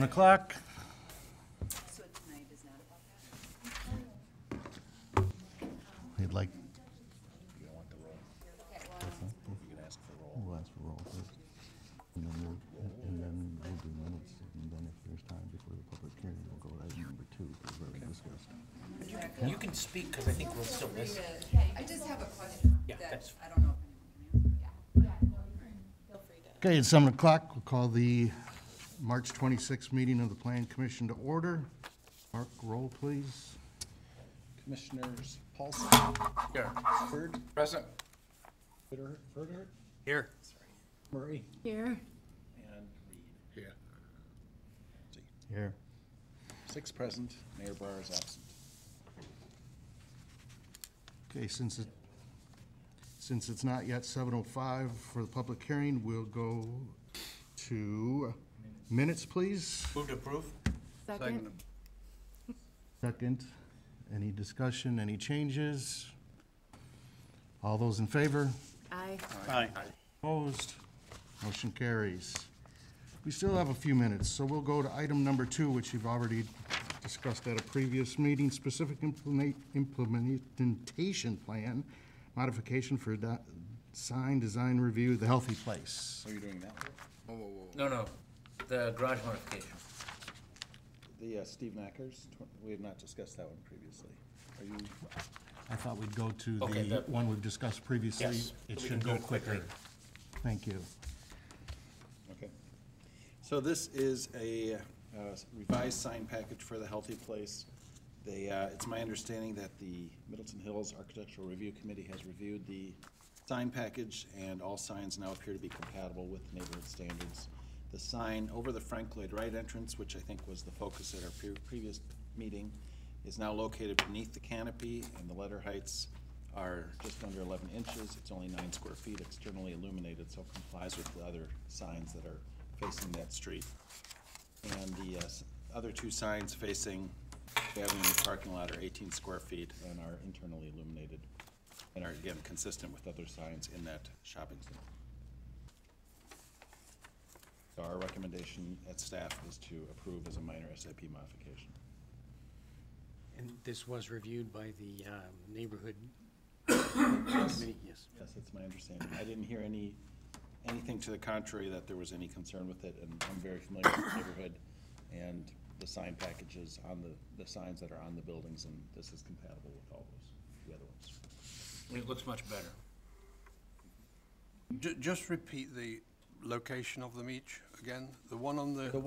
7 o'clock. So tonight is not about that? We'd like, You don't want the roll. Okay, well, You can ask for roll. we'll ask for roll first. And then we'll do minutes. And then if there's time before the public hearing, we'll go to item number 2, because we've already discussed. You can speak, because I think we'll still miss. I just have a question Yeah, that that's- I don't know if anyone can answer. Okay, it's 7 o'clock. We'll call the March 26th meeting of the Plan Commission to order. Mark, roll, please. Commissioners Paulson, Here. Bird, Present. Furter, Here. Murray, Here. and Reed. Here. Here. 6 present, Mayor Barr is absent. Okay, since it's not yet 7:05 for the public hearing, we'll go to minutes, please. Move to approve? Second. Second. Any discussion, any changes? All those in favor? Aye. Aye. Opposed? Motion carries. We still have a few minutes, so we'll go to item number 2, which you've already discussed at a previous meeting, specific implementation plan, modification for sign design review, the Healthy Place. So you're doing that? No, the garage modification. The Steve Mackers, we have not discussed that one previously. Are you, I thought we'd go to Okay, the that- one we've discussed previously. Yes, It we should can go do it quicker. quicker. Thank you. okay. So this is a revised sign package for the Healthy Place. It's my understanding that the Middleton Hills Architectural Review Committee has reviewed the sign package, and all signs now appear to be compatible with neighborhood standards. The sign over the Frank Lloyd Wright entrance, which I think was the focus at our previous meeting, is now located beneath the canopy, and the letter heights are just under 11 inches. It's only 9 square feet externally illuminated, so it complies with the other signs that are facing that street. And the other 2 signs facing the Avenue parking lot are 18 square feet and are internally illuminated, and are, again, consistent with other signs in that shopping center. So our recommendation at staff is to approve as a minor SIP modification. And this was reviewed by the neighborhood committee, yes. Yes, that's my understanding. I didn't hear anything to the contrary that there was any concern with it, and I'm very familiar with the neighborhood and the sign packages on the signs that are on the buildings, and this is compatible with all the other ones. It looks much better. Just repeat the location of them each again. The one on the, The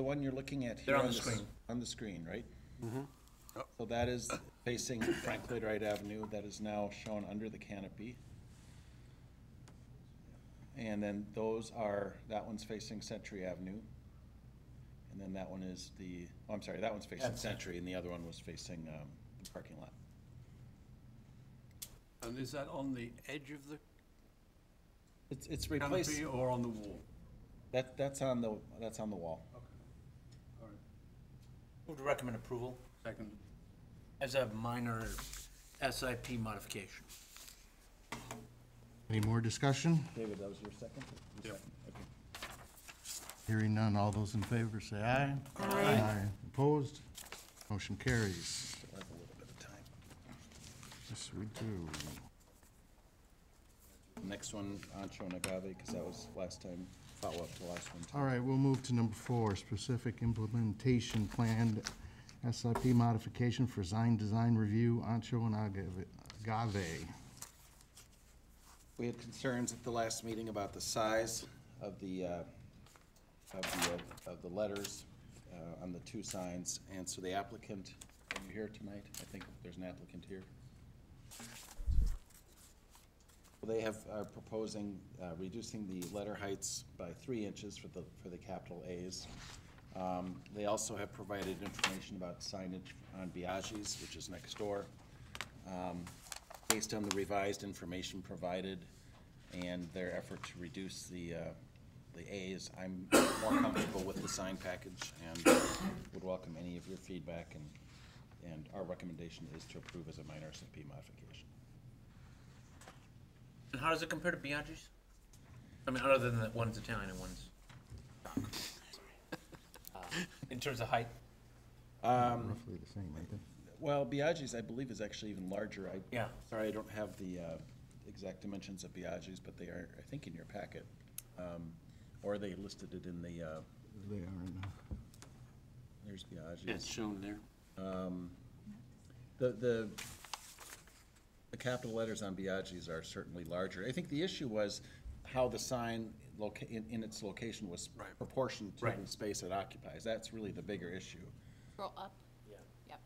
one you're looking at here They're on the screen. On the screen, right? Yep. So that is facing Frank Lloyd Wright Avenue, that is now shown under the canopy. And then that one's facing Century Avenue. And then that one is that one's facing That's Century, and the other one was facing the parking lot. and is that on the edge of the It's replaced, canopy or on the wall? that's on the wall. All right. Move to recommend approval Second. as a minor SIP modification. Any more discussion? David, that was your second? Yep. Okay. Hearing none, all those in favor say aye. Aye. Opposed? Motion carries. Still have a little bit of time. Yes, we do. Next one, Ancho and Agave, because that was last time, follow-up to last one. too. All right, we'll move to number 4, specific implementation plan, SIP modification for sign design review, Ancho and Agave. We had concerns at the last meeting about the size of the letters on the 2 signs, and so the applicant, are you here tonight? I think there's an applicant here. Well, they are proposing reducing the letter heights by 3 inches for the capital A's. They also have provided information about signage on Biaggi's, which is next door. Based on the revised information provided and their effort to reduce the A's, I'm more comfortable with the sign package and would welcome any of your feedback, and our recommendation is to approve as a minor SIP modification. And how does it compare to Biaggi's? I mean, other than that one's Italian and one's... In terms of height? Roughly the same, aren't they? Well, Biaggi's, I believe, is actually even larger. Yeah. Sorry, I don't have the exact dimensions of Biaggi's, but they are, I think, in your packet. Or they listed it in the, They are in, there's It's Biaggi's. shown there. The capital letters on Biaggi's are certainly larger. I think the issue was how the sign in its location was Right. proportioned to Right. the space it occupies. That's really the bigger issue. Scroll up. Yeah. Yep.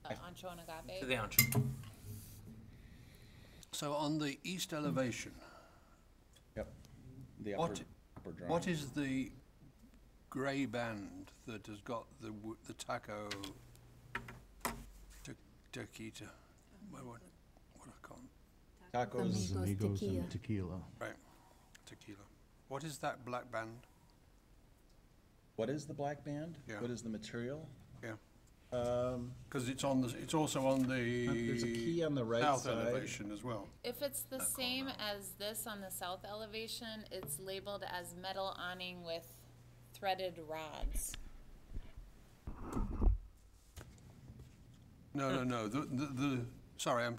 Ancho and Agape. To the ancho. So on the east elevation, Yep. The What- upper drawing. what is the grey band that has got the taco taquita? What I can't, Tacos, Los Amigos Amigos Tequila. and Tequila. right, tequila. What is that black band? what is the black band? Yeah. What is the material? Yeah, Um, because it's on it's also on the There's a key on the right south side. elevation as well. If it's the same as this on the south elevation, it's labeled as metal awning with threaded rods. No. Sorry,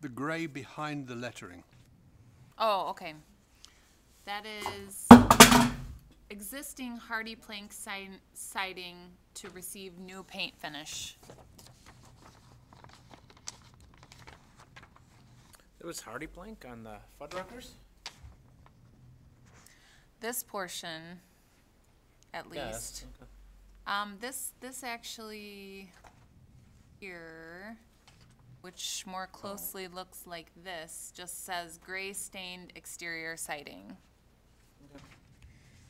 the grey behind the lettering. Oh, okay. That is existing hardy plank siding to receive new paint finish. There was hardy plank on the Fuddruckers? This portion, at least. This actually here, which more closely looks like this, just says gray stained exterior siding.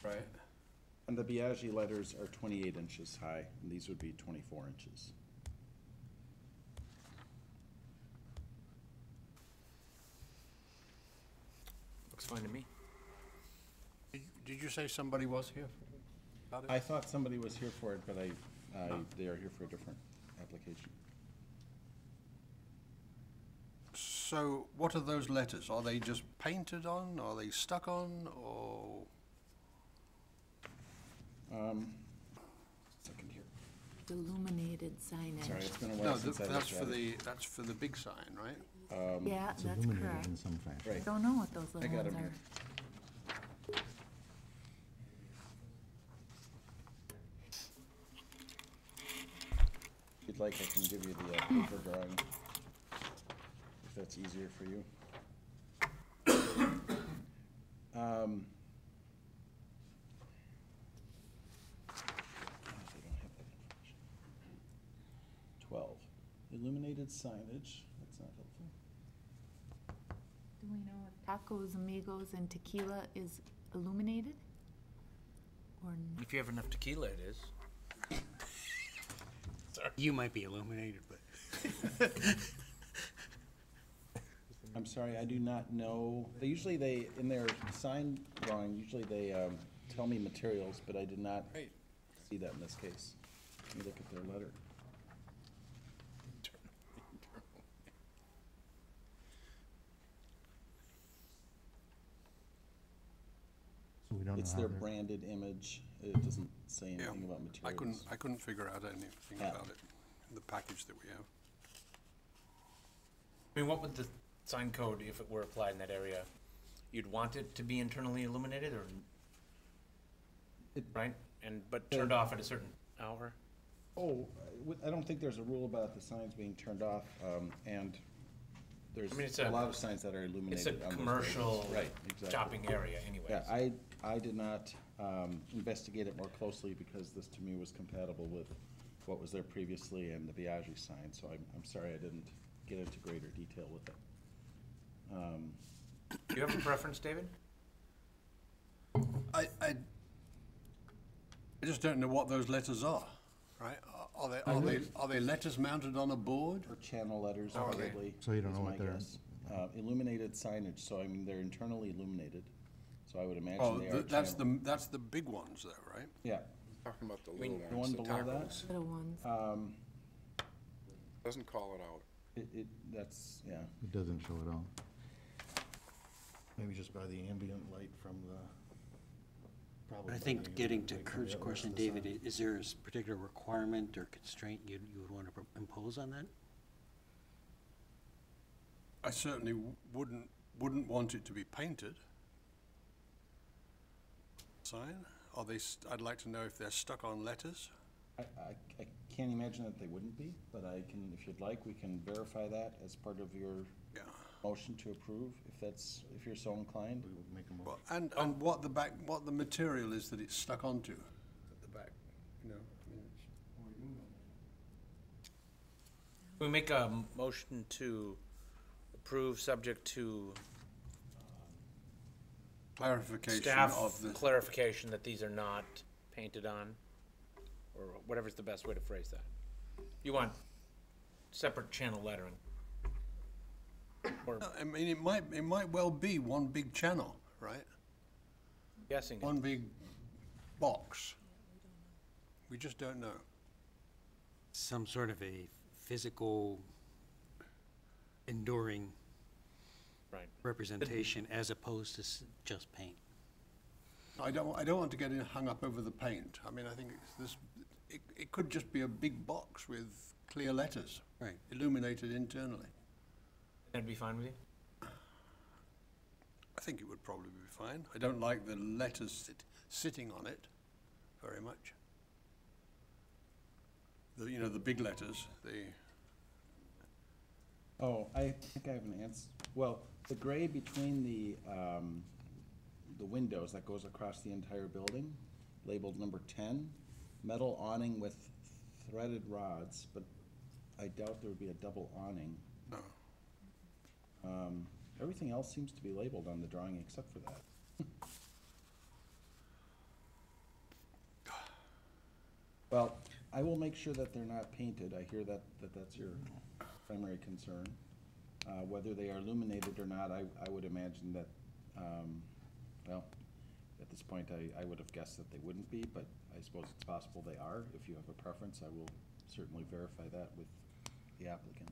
Right. And the Biaggi letters are 28 inches high, and these would be 24 inches. Looks fine to me. Did you say somebody was here about it? I thought somebody was here for it, but they are here for a different application. So what are those letters? Are they just painted on? Are they stuck on? Or Second here. Illuminated signage. Sorry, it's been a no? while since I That's looked for at it. that's for the big sign, right? Yeah, It's that's illuminated correct. in some fashion. Right. Don't know what those I little got ones 'em are. here. If you'd like, I can give you the paper drawing, if that's easier for you. They don't have that information. 12, illuminated signage, that's not helpful. Do we know if Tacos, Amigos, and Tequila is illuminated? Or If you have enough tequila, it is. You might be illuminated, but I'm sorry, I do not know. They in their sign drawing, usually they tell me materials, but I did not Right. see that in this case. Let me look at their letter. So we don't know It's how their they're. branded image. It doesn't say Yeah. anything about materials. I couldn't figure out anything Yeah. about it in the package that we have. I mean, what would the sign code, if it were applied in that area, you'd want it to be internally illuminated or, It- right? But turned off at a certain hour? Oh, I don't think there's a rule about the signs being turned off, and there's I mean, it's a a- lot of signs that are It's illuminated a on those commercial buildings. Right, exactly. shopping area anyways. Yeah, I did not investigate it more closely because this to me was compatible with what was there previously and the Biaggi sign, so I'm sorry I didn't get into greater detail with it. Do you have a preference, David? I just don't know what those letters are, right? Are they letters mounted on a board? Or channel letters Oh, okay. probably. So you don't is know my what they're- guess. Illuminated signage, so I mean, they're internally illuminated, so I would imagine Oh, they are that's channel- that's the big ones though, right? Yeah, Talking about the mean, little the ones, one the below tacos. that, little ones? Doesn't call it out. that's, yeah. It doesn't show it all. Maybe just by the ambient light from the probably. I think getting to Kurt's question, David, is there a particular requirement or constraint you would want to impose on that? I certainly wouldn't want it to be painted. Sign? Are they, I'd like to know if they're stuck on letters. I can't imagine that they wouldn't be, but I can, if you'd like, we can verify that as part of your Yeah. motion to approve, if you're so inclined. We will make a motion. Well, and what the material is that it's stuck onto at the back, you know. I mean, We make a motion to approve, subject to clarification staff of the, clarification that these are not painted on, or whatever's the best way to phrase that. You want separate channel lettering. Or I mean, it might well be one big channel, right? guessing. One big box. We just don't know. Some sort of a physical, enduring Right. representation as opposed to just paint. I don't want to get hung up over the paint. I mean, I think it could just be a big box with clear letters. Right. Illuminated internally. That'd be fine with you? I think it would probably be fine. I don't like the letters sitting on it very much. The big letters, Oh, I think I have an answer. Well, the gray between the windows that goes across the entire building, labeled number 10, metal awning with threaded rods, but I doubt there would be a double awning. no. Everything else seems to be labeled on the drawing except for that. Well, I will make sure that they're not painted. I hear that's your primary concern. Whether they are illuminated or not, I would imagine that, well, at this point, I would have guessed that they wouldn't be, but I suppose it's possible they are. If you have a preference, I will certainly verify that with the applicant.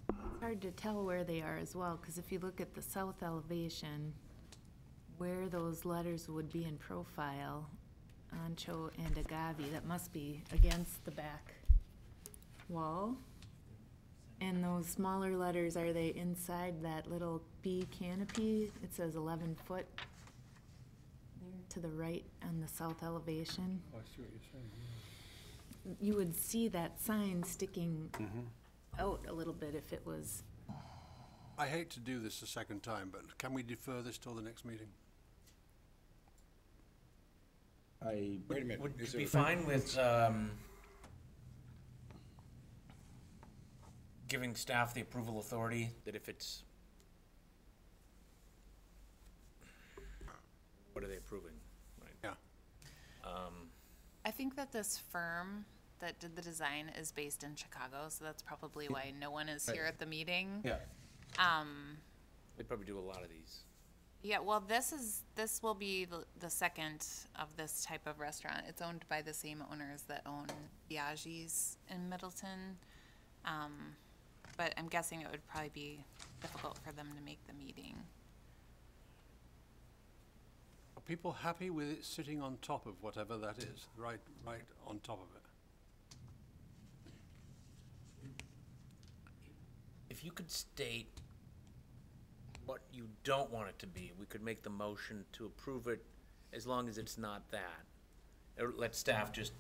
It's hard to tell where they are as well, because if you look at the south elevation, where those letters would be in profile, Ancho and Agave, that must be against the back wall. And those smaller letters, are they inside that little B canopy? It says 11 foot there to the right on the south elevation. I see what you're saying. You would see that sign sticking out a little bit if it was. I hate to do this a second time, but can we defer this till the next meeting? I, Wait a minute. Would is you be there- fine with giving staff the approval authority that if it's, what are they approving? Right. Yeah. I think that this firm that did the design is based in Chicago, so that's probably why no one is here at the meeting. yeah, They probably do a lot of these. Yeah, well, this will be the second of this type of restaurant. It's owned by the same owners that own Biaggi's in Middleton. But I'm guessing it would probably be difficult for them to make the meeting. Are people happy with it sitting on top of whatever that is, right on top of it? If you could state what you don't want it to be, we could make the motion to approve it as long as it's not that. Or let staff just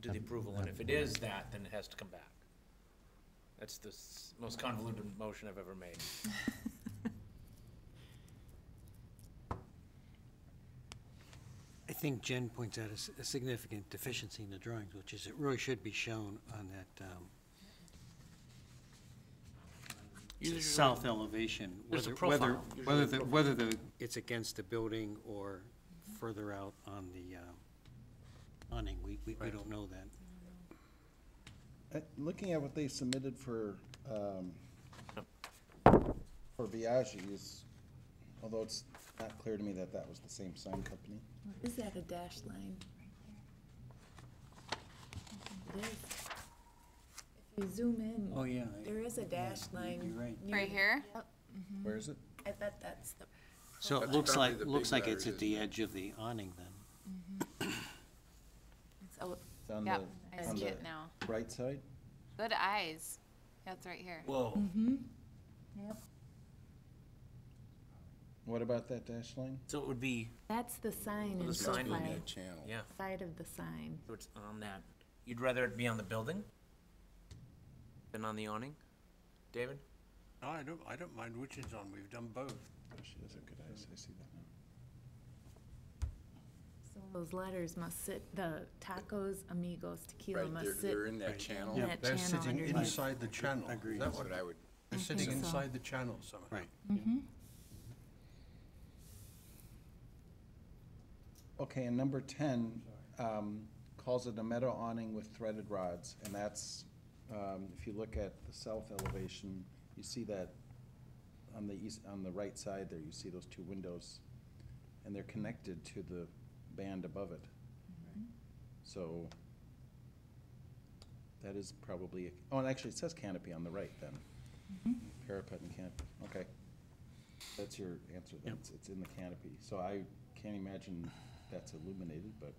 do the approval, and if it is that, then it has to come back. That's the most convoluted motion I've ever made. I think Jen points out a significant deficiency in the drawings, which is it really should be shown on that south elevation. There's a whether- profile. Whether it's against the building or further out on the awning, we don't know that. looking at what they submitted for Biaggi's, although it's not clear to me that that was the same sign company. Is that a dashed line? It is. If you zoom in. Oh, yeah. There is a dashed line. You're right. near Right the- here? Yep. Where is it? I bet that's the, So it That's looks probably like, the looks big like it's letters, at the isn't it? edge of the awning then. It's out- It's on Yep, the, I on see the it now. right side? Good eyes. Yeah, it's right here. Whoa. Yep. What about that dash line? So it would be, That's the sign in the sign would be profile, Channel. yeah, side of the sign. so it's on that. You'd rather it be on the building than on the awning? David? No, I don't mind which it's on, we've done both. Oh, she does have good eyes, I see that now. So those letters must sit, the tacos, amigos, tequila Right, must sit they're in that channel. in Yeah, that They're channel sitting underneath. inside the channel. Agreed. Is that That's what, what I would, they're I sitting think so. inside the channel somehow. Right. Okay, and number 10 calls it a meadow awning with threaded rods, and that's, if you look at the south elevation, you see that on the east, on the right side there, you see those two windows, and they're connected to the band above it. So that is probably, oh, and actually it says canopy on the right then. Parapet and canopy, okay. That's your answer then, Yep. it's in the canopy. So I can't imagine that's illuminated, but,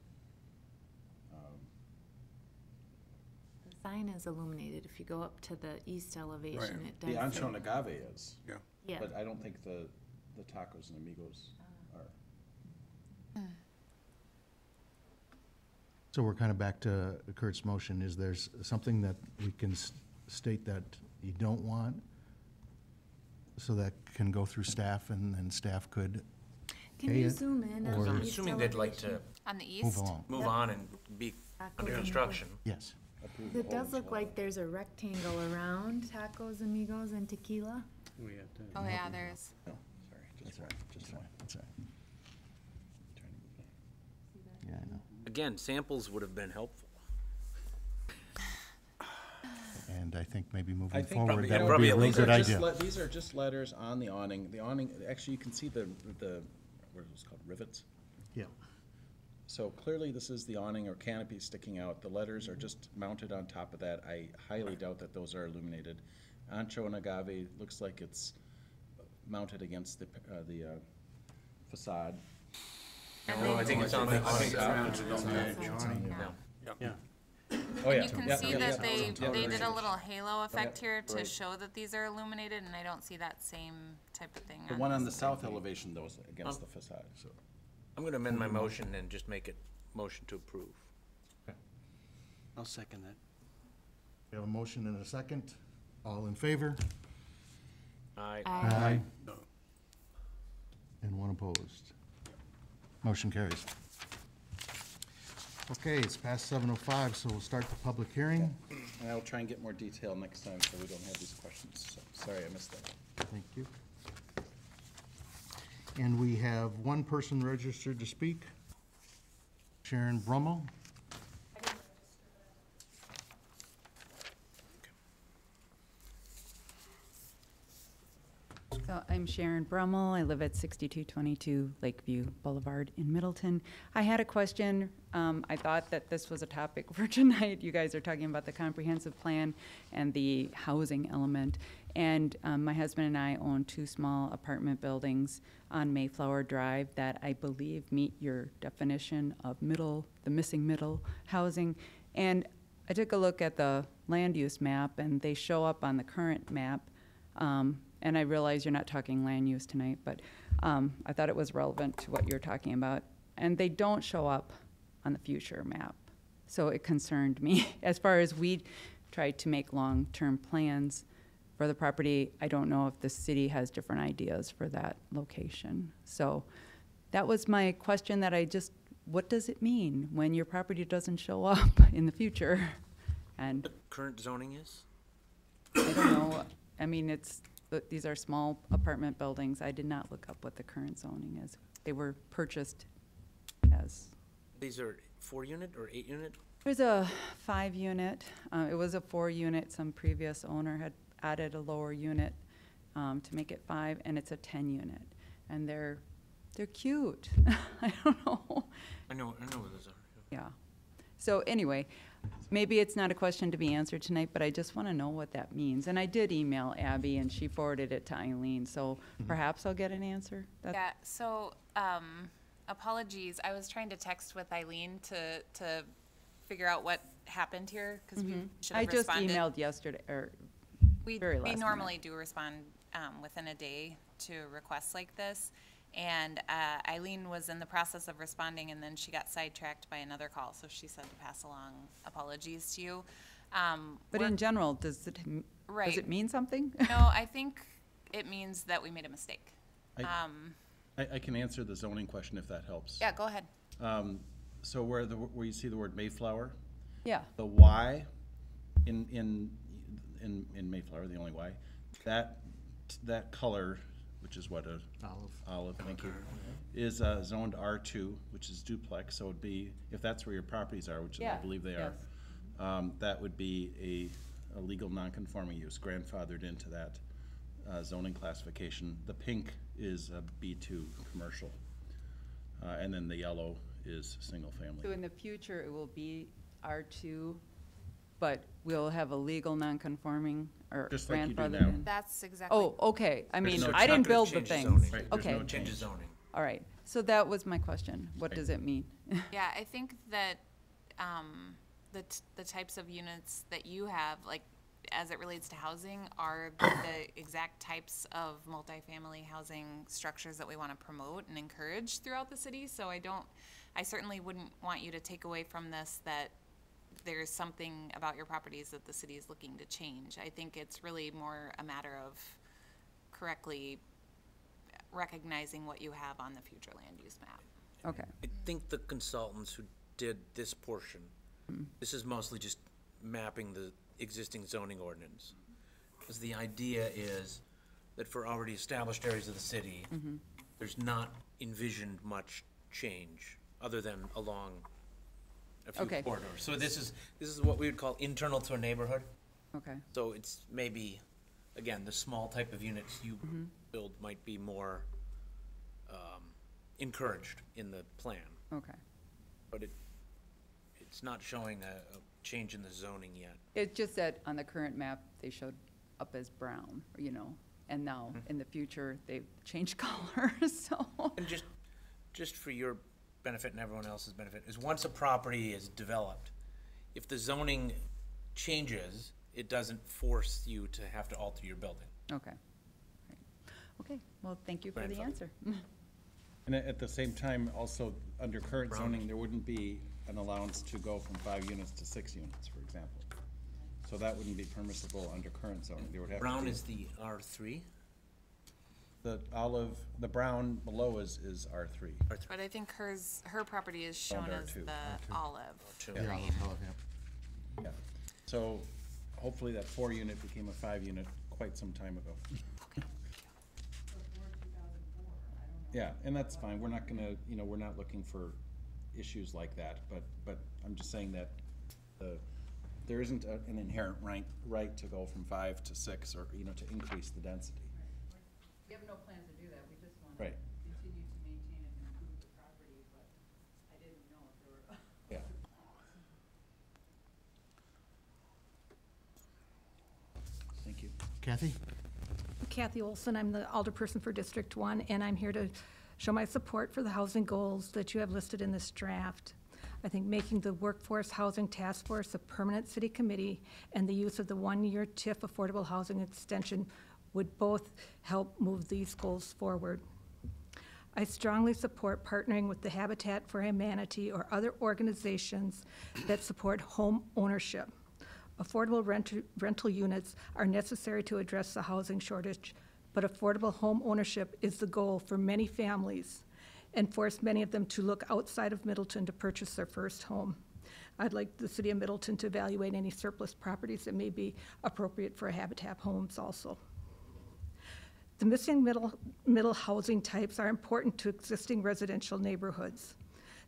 The sign is illuminated. If you go up to the east elevation, Right. it does. the say- Ancho and Agave is, Yeah. Yeah. but I don't think the tacos and amigos are. So we're kind of back to Kurt's motion. Is there's something that we can state that you don't want? So that can go through staff and staff could Can Hey, you it- zoom in or- on I'm the east assuming they'd like to elevation? On the move east? along. move Yep. on and be Tacos under and construction. Yes. approve the It does whole look like enchilada. there's a rectangle around tacos, amigos, and tequila. We have to. Oh, yeah, there's. No, sorry, just one, just one. That's right. Trying to move that. Yeah, I know. Again, samples would have been helpful. And I think maybe I moving think forward, probably, that yeah, would probably be a at real least good These are idea. just these are just letters on the awning. The awning, actually, you can see the, what is it called, rivets? Yeah. So clearly, this is the awning or canopy sticking out. The letters are just mounted on top of that. I highly doubt that those are illuminated. Ancho and Agave looks like it's mounted against the facade. No, I think it's on the, I think it's mounted on the edge. Yeah. Oh, yeah. You can Yeah, see yeah, that yeah. they did a little halo effect Yeah, here to right. show that these are illuminated, and I don't see that same type of thing. The one on the this. south elevation, though, is against the facade, so. I'm gonna amend my motion and just make it motion to approve. I'll second that. We have a motion and a second. All in favor? Aye. Aye. No. And one opposed. Motion carries. Okay, it's past 7:05, so we'll start the public hearing. And I'll try and get more detail next time, so we don't have these questions. So, sorry, I missed that. Thank you. And we have one person registered to speak. Sharon Brummel. So I'm Sharon Brummel. I live at 6222 Lakeview Boulevard in Middleton. I had a question. I thought that this was a topic for tonight. You guys are talking about the comprehensive plan and the housing element. And my husband and I own two small apartment buildings on Mayflower Drive that I believe meet your definition of middle, the missing middle housing. And I took a look at the land use map, and they show up on the current map. And I realize you're not talking land use tonight, but I thought it was relevant to what you're talking about. And they don't show up on the future map. So it concerned me. As far as we tried to make long-term plans for the property, I don't know if the city has different ideas for that location. So that was my question that what does it mean when your property doesn't show up in the future? And The current zoning is? I don't know, I mean, these are small apartment buildings. I did not look up what the current zoning is. They were purchased as, These are 4-unit or 8-unit? there's a 5-unit. It was a 4-unit. Some previous owner had added a lower unit to make it 5, and it's a 10-unit. And they're cute. I don't know. I know what those are. Yeah. So anyway, maybe it's not a question to be answered tonight, but I just want to know what that means. And I did email Abby, and she forwarded it to Eileen, so perhaps I'll get an answer. Yeah, so, apologies, I was trying to text with Eileen to figure out what happened here, because we should I have just responded. emailed yesterday, or We very last minute. normally do respond within a day to requests like this. And Eileen was in the process of responding, and then she got sidetracked by another call, so she said to pass along apologies to you. But in general, does it Right. mean something? No, I think it means that we made a mistake. I can answer the zoning question if that helps. Yeah, go ahead. So where you see the word Mayflower, Yeah, the Y in Mayflower, the only Y, that color, which is what, olive, thank you, is zoned R2, which is duplex, so it'd be, if that's where your properties are, which I Yeah, believe they are, that would be a legal non-conforming use, grandfathered into that zoning classification. The pink is a B2 commercial, and then the yellow is single family. so in the future, it will be R2, but we'll have a legal non-conforming or Just like you do grandfathered now. in? That's exactly. Oh, okay, I mean, no- I It's not didn't gonna build the change things. zoning. Right, there's Okay, no Changes zoning. all right, so that was my question, what does it mean? Yeah, I think that the types of units that you have, like, as it relates to housing, are the exact types of multifamily housing structures that we want to promote and encourage throughout the city. So I certainly wouldn't want you to take away from this that there's something about your properties that the city is looking to change. I think it's really more a matter of correctly recognizing what you have on the future land use map. Okay, I think the consultants who did this portion, this is mostly just mapping the existing zoning ordinance. Because the idea is that for already established areas of the city, there's not envisioned much change, other than along a few Okay. corridors. So this is what we would call internal to a neighborhood. okay, So it's maybe, again, the small type of units you build might be more encouraged in the plan, okay. but it's not showing a change in the zoning yet. It's just that on the current map, they showed up as brown, and now in the future, they've changed colors, so. And just for your benefit and everyone else's benefit, is once a property is developed, if the zoning changes, it doesn't force you to have to alter your building. Okay. Right. Okay, well, thank you for the Grandfather. answer. And at the same time, also, under current zoning, there wouldn't be an allowance to go from 5 units to 6 units, for example. So that wouldn't be permissible under current zoning. They would have to Brown do- is the R3? the brown below is R3. But I think her property is shown Under as two. the olive. Two. Yeah, green. Yeah. So hopefully that 4-unit became a 5-unit quite some time ago. Yeah, and that's fine. We're not gonna, we're not looking for issues like that, but I'm just saying that there isn't an inherent right to go from 5 to 6 or, to increase the density. We have no plans to do that, we just want Right. continue to maintain and improve the property, but I didn't know if there were. Yeah. Thank you. Kathy? Kathy Olson, I'm the alderperson for District 1, and I'm here to show my support for the housing goals that you have listed in this draft. I think making the Workforce Housing Task Force a permanent city committee and the use of the 1-year TIF affordable housing extension would both help move these goals forward. I strongly support partnering with the Habitat for Humanity or other organizations that support home ownership. Affordable rental units are necessary to address the housing shortage, but affordable home ownership is the goal for many families and force many of them to look outside of Middleton to purchase their first home. I'd like the city of Middleton to evaluate any surplus properties that may be appropriate for Habitat homes also. The missing middle housing types are important to existing residential neighborhoods.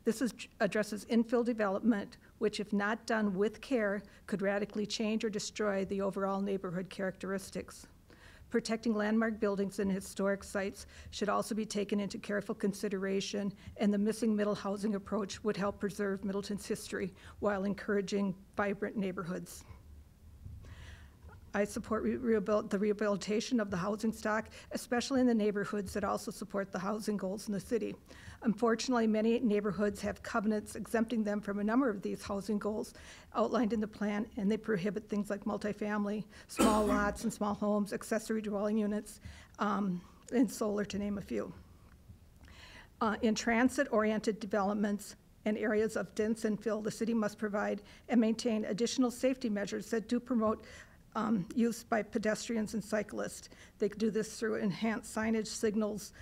This addresses infill development, which if not done with care, could radically change or destroy the overall neighborhood characteristics. Protecting landmark buildings and historic sites should also be taken into careful consideration, and the missing middle housing approach would help preserve Middleton's history while encouraging vibrant neighborhoods. I support the rehabilitation of the housing stock, especially in the neighborhoods that also support the housing goals in the city. Unfortunately, many neighborhoods have covenants exempting them from a number of these housing goals outlined in the plan, and they prohibit things like multifamily, small lots and small homes, accessory dwelling units, and solar, to name a few. In transit-oriented developments and areas of dense infill, the city must provide and maintain additional safety measures that do promote use by pedestrians and cyclists. They could do this through enhanced signage, signals,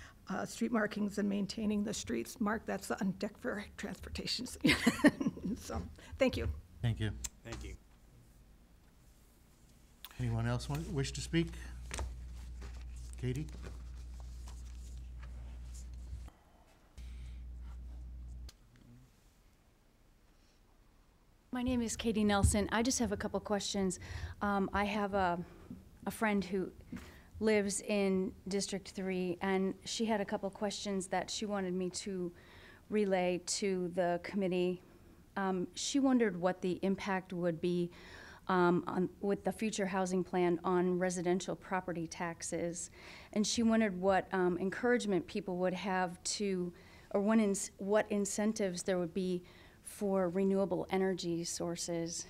street markings, and maintaining the streets. Mark, that's on deck for transportation. So, thank you. Thank you. Thank you. Anyone else wish to speak? Katie? My name is Katie Nelson. I just have a couple questions. I have a friend who lives in District 3, and she had a couple questions that she wanted me to relay to the committee. She wondered what the impact would be with the future housing plan on residential property taxes. And she wondered what encouragement people would have to, or what incentives there would be for renewable energy sources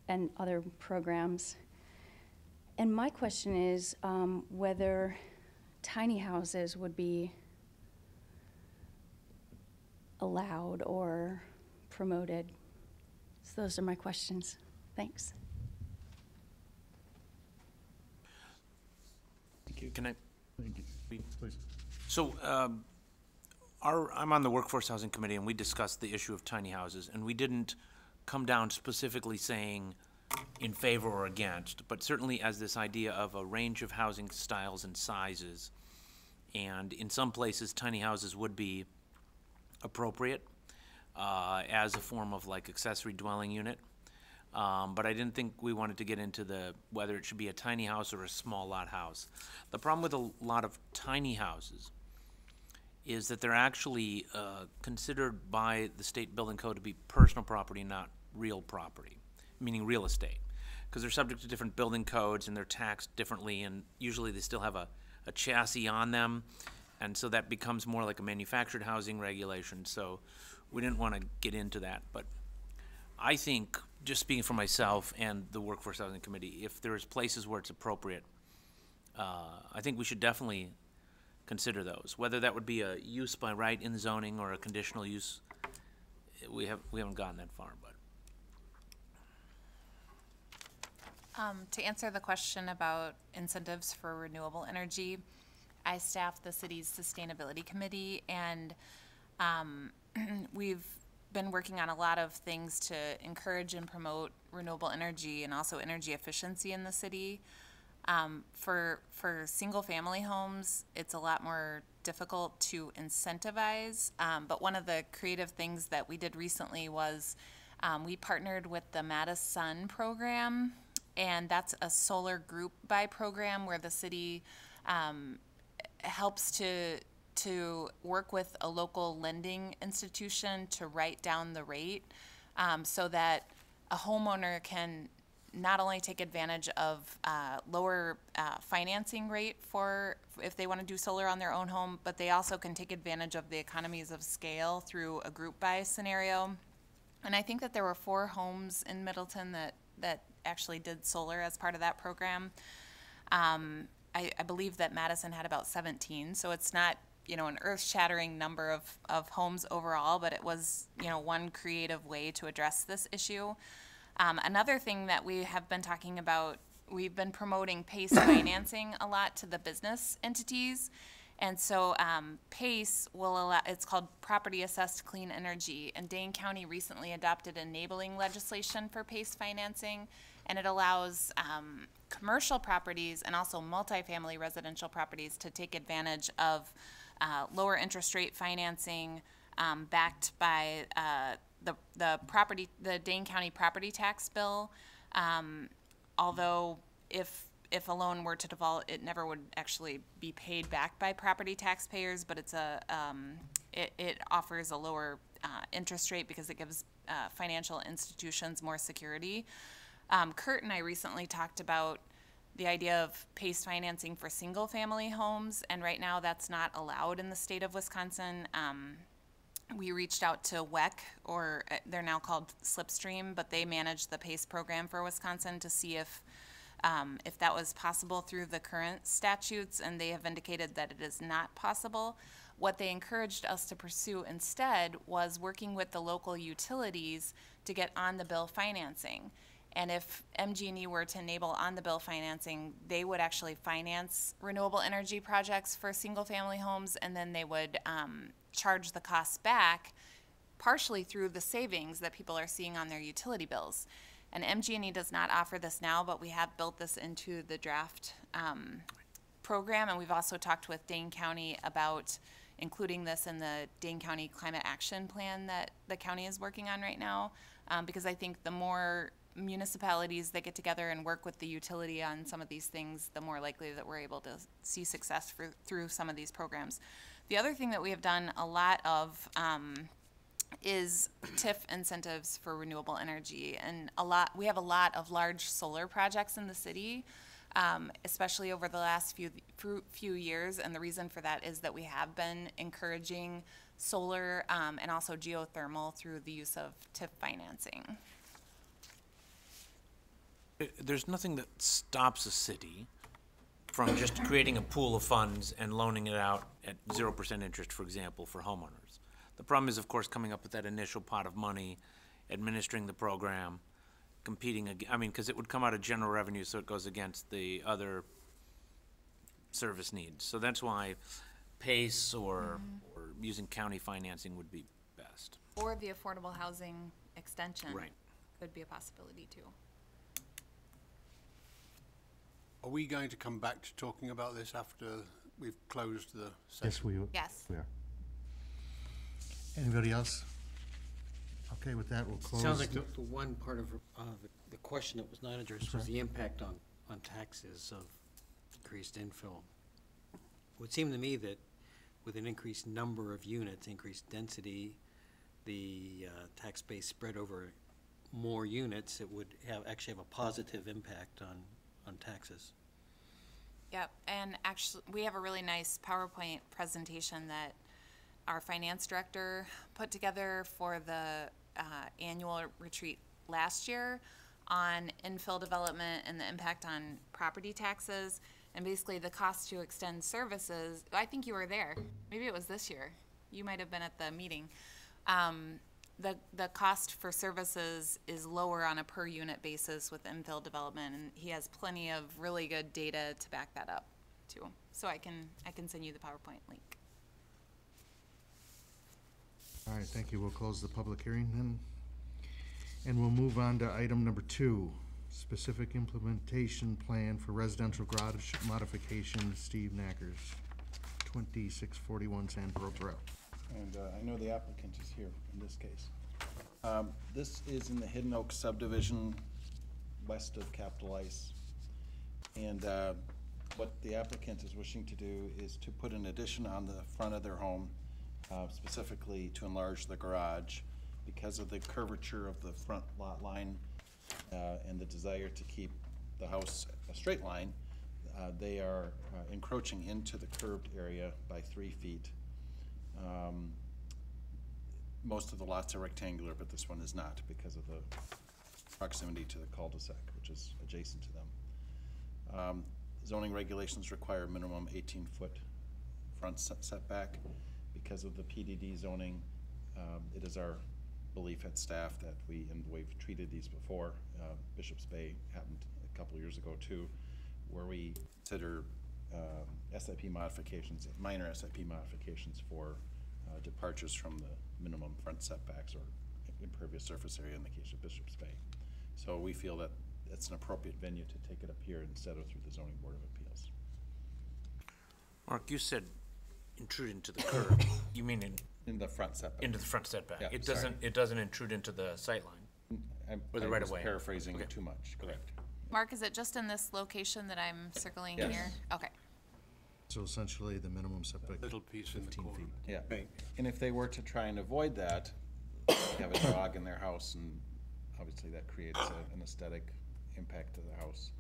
and other programs. And my question is whether tiny houses would be allowed or promoted. So those are my questions. Thanks. Thank you. Can I? Thank you. Please. So, I'm on the Workforce Housing Committee, and we discussed the issue of tiny houses, and we didn't come down specifically saying in favor or against, but certainly as this idea of a range of housing styles and sizes. And in some places, tiny houses would be appropriate as a form of like accessory dwelling unit. But I didn't think we wanted to get into whether it should be a tiny house or a small lot house. The problem with a lot of tiny houses is that they're actually considered by the state building code to be personal property, not real property, meaning real estate. Because they're subject to different building codes and they're taxed differently, and usually they still have a chassis on them, and so that becomes more like a manufactured housing regulation. So we didn't want to get into that, but I think, just speaking for myself and the Workforce Housing Committee, if there's places where it's appropriate, I think we should definitely consider those. Whether that would be a use by right in the zoning or a conditional use, we haven't gotten that far, but. To answer the question about incentives for renewable energy, I staff the city's sustainability committee, and we've been working on a lot of things to encourage and promote renewable energy and also energy efficiency in the city. For single-family homes, it's a lot more difficult to incentivize, but one of the creative things that we did recently was we partnered with the Madison program, and that's a solar group buy program where the city helps to work with a local lending institution to write down the rate so that a homeowner can not only take advantage of lower financing rate for if they want to do solar on their own home, but they also can take advantage of the economies of scale through a group buy scenario. And I think that there were 4 homes in Middleton that actually did solar as part of that program. I believe that Madison had about 17, so it's not, an earth-shattering number of homes overall, but it was, one creative way to address this issue. Another thing that we have been talking about, we've been promoting PACE financing a lot to the business entities. And so PACE will allow, it's called Property Assessed Clean Energy, and Dane County recently adopted enabling legislation for PACE financing, and it allows commercial properties and also multifamily residential properties to take advantage of lower interest rate financing backed by the Dane County property tax bill. Although if if a loan were to default, it never would actually be paid back by property taxpayers, but it's it offers a lower interest rate because it gives financial institutions more security. Kurt and I recently talked about the idea of PACE financing for single-family homes, and right now that's not allowed in the state of Wisconsin. We reached out to WEC, or they're now called Slipstream, but they manage the PACE program for Wisconsin, to see if that was possible through the current statutes, and they have indicated that it is not possible. What they encouraged us to pursue instead was working with the local utilities to get on-the-bill financing. And if MG&E were to enable on-the-bill financing, they would actually finance renewable energy projects for single-family homes, and then they would charge the costs back partially through the savings that people are seeing on their utility bills. And MG&E does not offer this now, but we have built this into the draft program, and we've also talked with Dane County about including this in the Dane County Climate Action Plan that the county is working on right now, because I think the more municipalities that get together and work with the utility on some of these things, the more likely that we're able to see success through some of these programs. The other thing that we have done a lot of is TIF incentives for renewable energy, and we have a lot of large solar projects in the city, especially over the last few years, and the reason for that is that we have been encouraging solar and also geothermal through the use of TIF financing. There's nothing that stops a city from just creating a pool of funds and loaning it out at 0% interest, for example, for homeowners. The problem is, of course, coming up with that initial pot of money, administering the program, competing, because it would come out of general revenue, so it goes against the other service needs. So that's why PACE or using county financing would be best. Or the affordable housing extension Right. could be a possibility too. Are we going to come back to talking about this after we've closed the session? Yes. We are. Anybody else? Okay, with that, we'll close. Sounds like the one part of the question that was not addressed was sorry? the impact on taxes of increased infill. It would seem to me that with an increased number of units, increased density, the tax base spread over more units, it would actually have a positive impact on taxes. Yep, and actually, we have a really nice PowerPoint presentation that our finance director put together for the annual retreat last year on infill development and the impact on property taxes, and basically the cost to extend services. I think you were there. Maybe it was this year. You might have been at the meeting. The cost for services is lower on a per unit basis with infill development, and he has plenty of really good data to back that up too. So I can send you the PowerPoint link. All right, thank you. We'll close the public hearing then. And we'll move on to item number 2, specific implementation plan for residential garage modification, Steve Knackers, 2641 Sandboro Road. And I know the applicant is here in this case. This is in the Hidden Oak subdivision west of Capitol Ice. And what the applicant is wishing to do is to put an addition on the front of their home, specifically to enlarge the garage because of the curvature of the front lot line and the desire to keep the house a straight line. They are encroaching into the curved area by 3 feet. Most of the lots are rectangular, but this one is not because of the proximity to the cul-de-sac, which is adjacent to them. Zoning regulations require minimum 18-foot front setback. Because of the PDD zoning, it is our belief at staff that we've treated these before. Bishop's Bay happened a couple years ago too, where we consider SIP modifications, minor SIP modifications for departures from the minimum front setbacks or impervious surface area in the case of Bishop's Bay. So we feel that it's an appropriate venue to take it up here instead of through the Zoning Board of Appeals. Mark, you said intrude into the curb. You mean In the front setback. into the front setback? Yeah, It sorry. doesn't intrude into the sight line? Or the right of way? I was paraphrasing Okay. too much, correct. Mark, is it just in this location that I'm circling Yes. here? Okay. So essentially, the minimum setback, Little piece in the 15 corner. feet. Yeah, Right. and if they were to try and avoid that, they have a dog in their house, and obviously that creates an aesthetic impact to the house.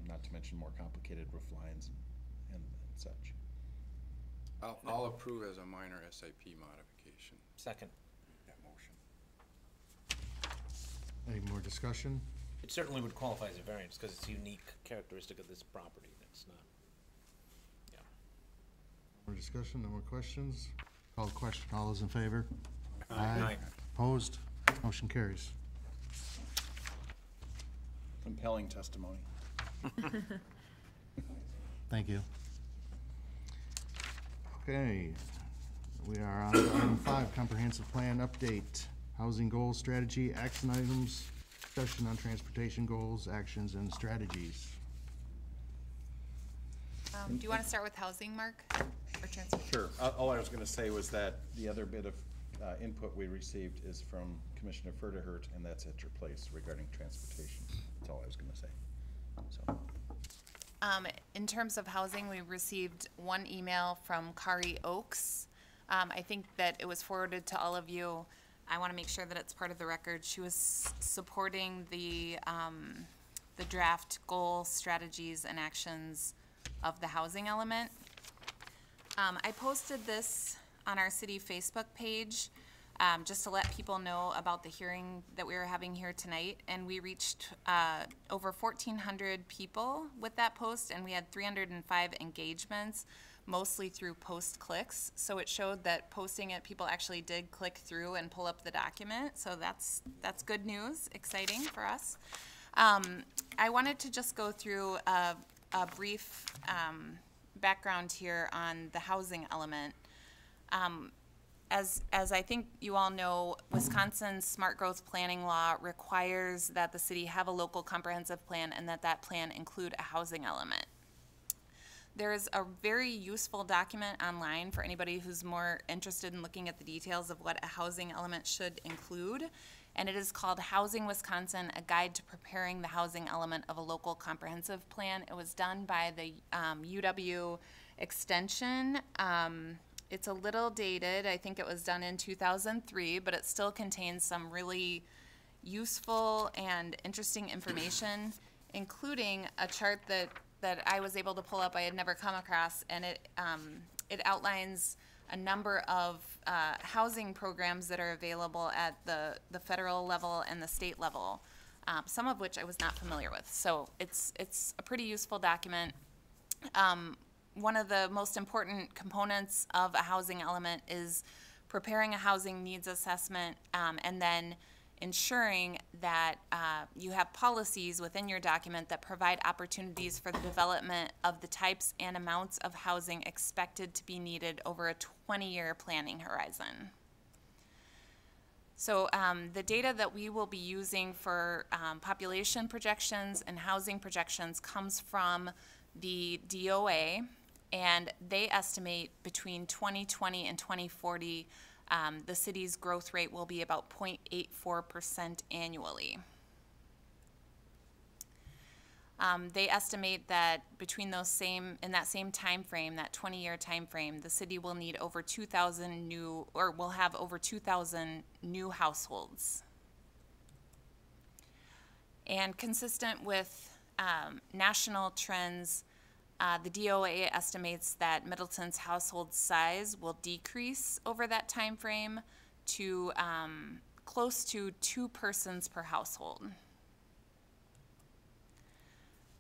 Not to mention more complicated roof lines and such. I'll approve as a minor SIP modification. Second. That motion. Any more discussion? It certainly would qualify as a variance because it's a unique characteristic of this property. That's not, yeah. More discussion, no more questions? Call the question, all those in favor? Aye. Opposed? Motion carries. Compelling testimony. Thank you. Okay, we are on to item 5, comprehensive plan update, housing goals, strategy, action items, discussion on transportation goals, actions, and strategies. Do you want to start with housing, Mark? Or transportation? Sure. All I was gonna say was that the other bit of input we received is from Commissioner Ferdehert, and that's at your place regarding transportation. That's all I was gonna say. So, In terms of housing, we received one email from Kari Oaks. I think that it was forwarded to all of you. I want to make sure that it's part of the record. She was supporting the draft goal, strategies, and actions of the housing element. I posted this on our city Facebook page, just to let people know about the hearing that we were having here tonight. And we reached over 1,400 people with that post, and we had 305 engagements, mostly through post clicks. So it showed that posting it, people actually did click through and pull up the document. So that's good news, exciting for us. I wanted to just go through a brief background here on the housing element. As I think you all know, Wisconsin's smart growth planning law requires that the city have a local comprehensive plan and that plan include a housing element. There is a very useful document online for anybody who's more interested in looking at the details of what a housing element should include, and it is called Housing Wisconsin, A Guide to Preparing the Housing Element of a Local Comprehensive Plan. It was done by the UW Extension. It's a little dated. I think it was done in 2003, but it still contains some really useful and interesting information, including a chart that I was able to pull up I had never come across, and it outlines a number of housing programs that are available at the federal level and the state level, some of which I was not familiar with. So it's a pretty useful document. One of the most important components of a housing element is preparing a housing needs assessment, and then ensuring that you have policies within your document that provide opportunities for the development of the types and amounts of housing expected to be needed over a 20-year planning horizon. So the data that we will be using for population projections and housing projections comes from the DOA, and they estimate between 2020 and 2040 the city's growth rate will be about 0.84% annually. They estimate that between in that same time frame, that 20-year time frame, the city will need over 2,000 will have over 2,000 new households. And consistent with national trends, the DOA estimates that Middleton's household size will decrease over that time frame to close to 2 persons per household.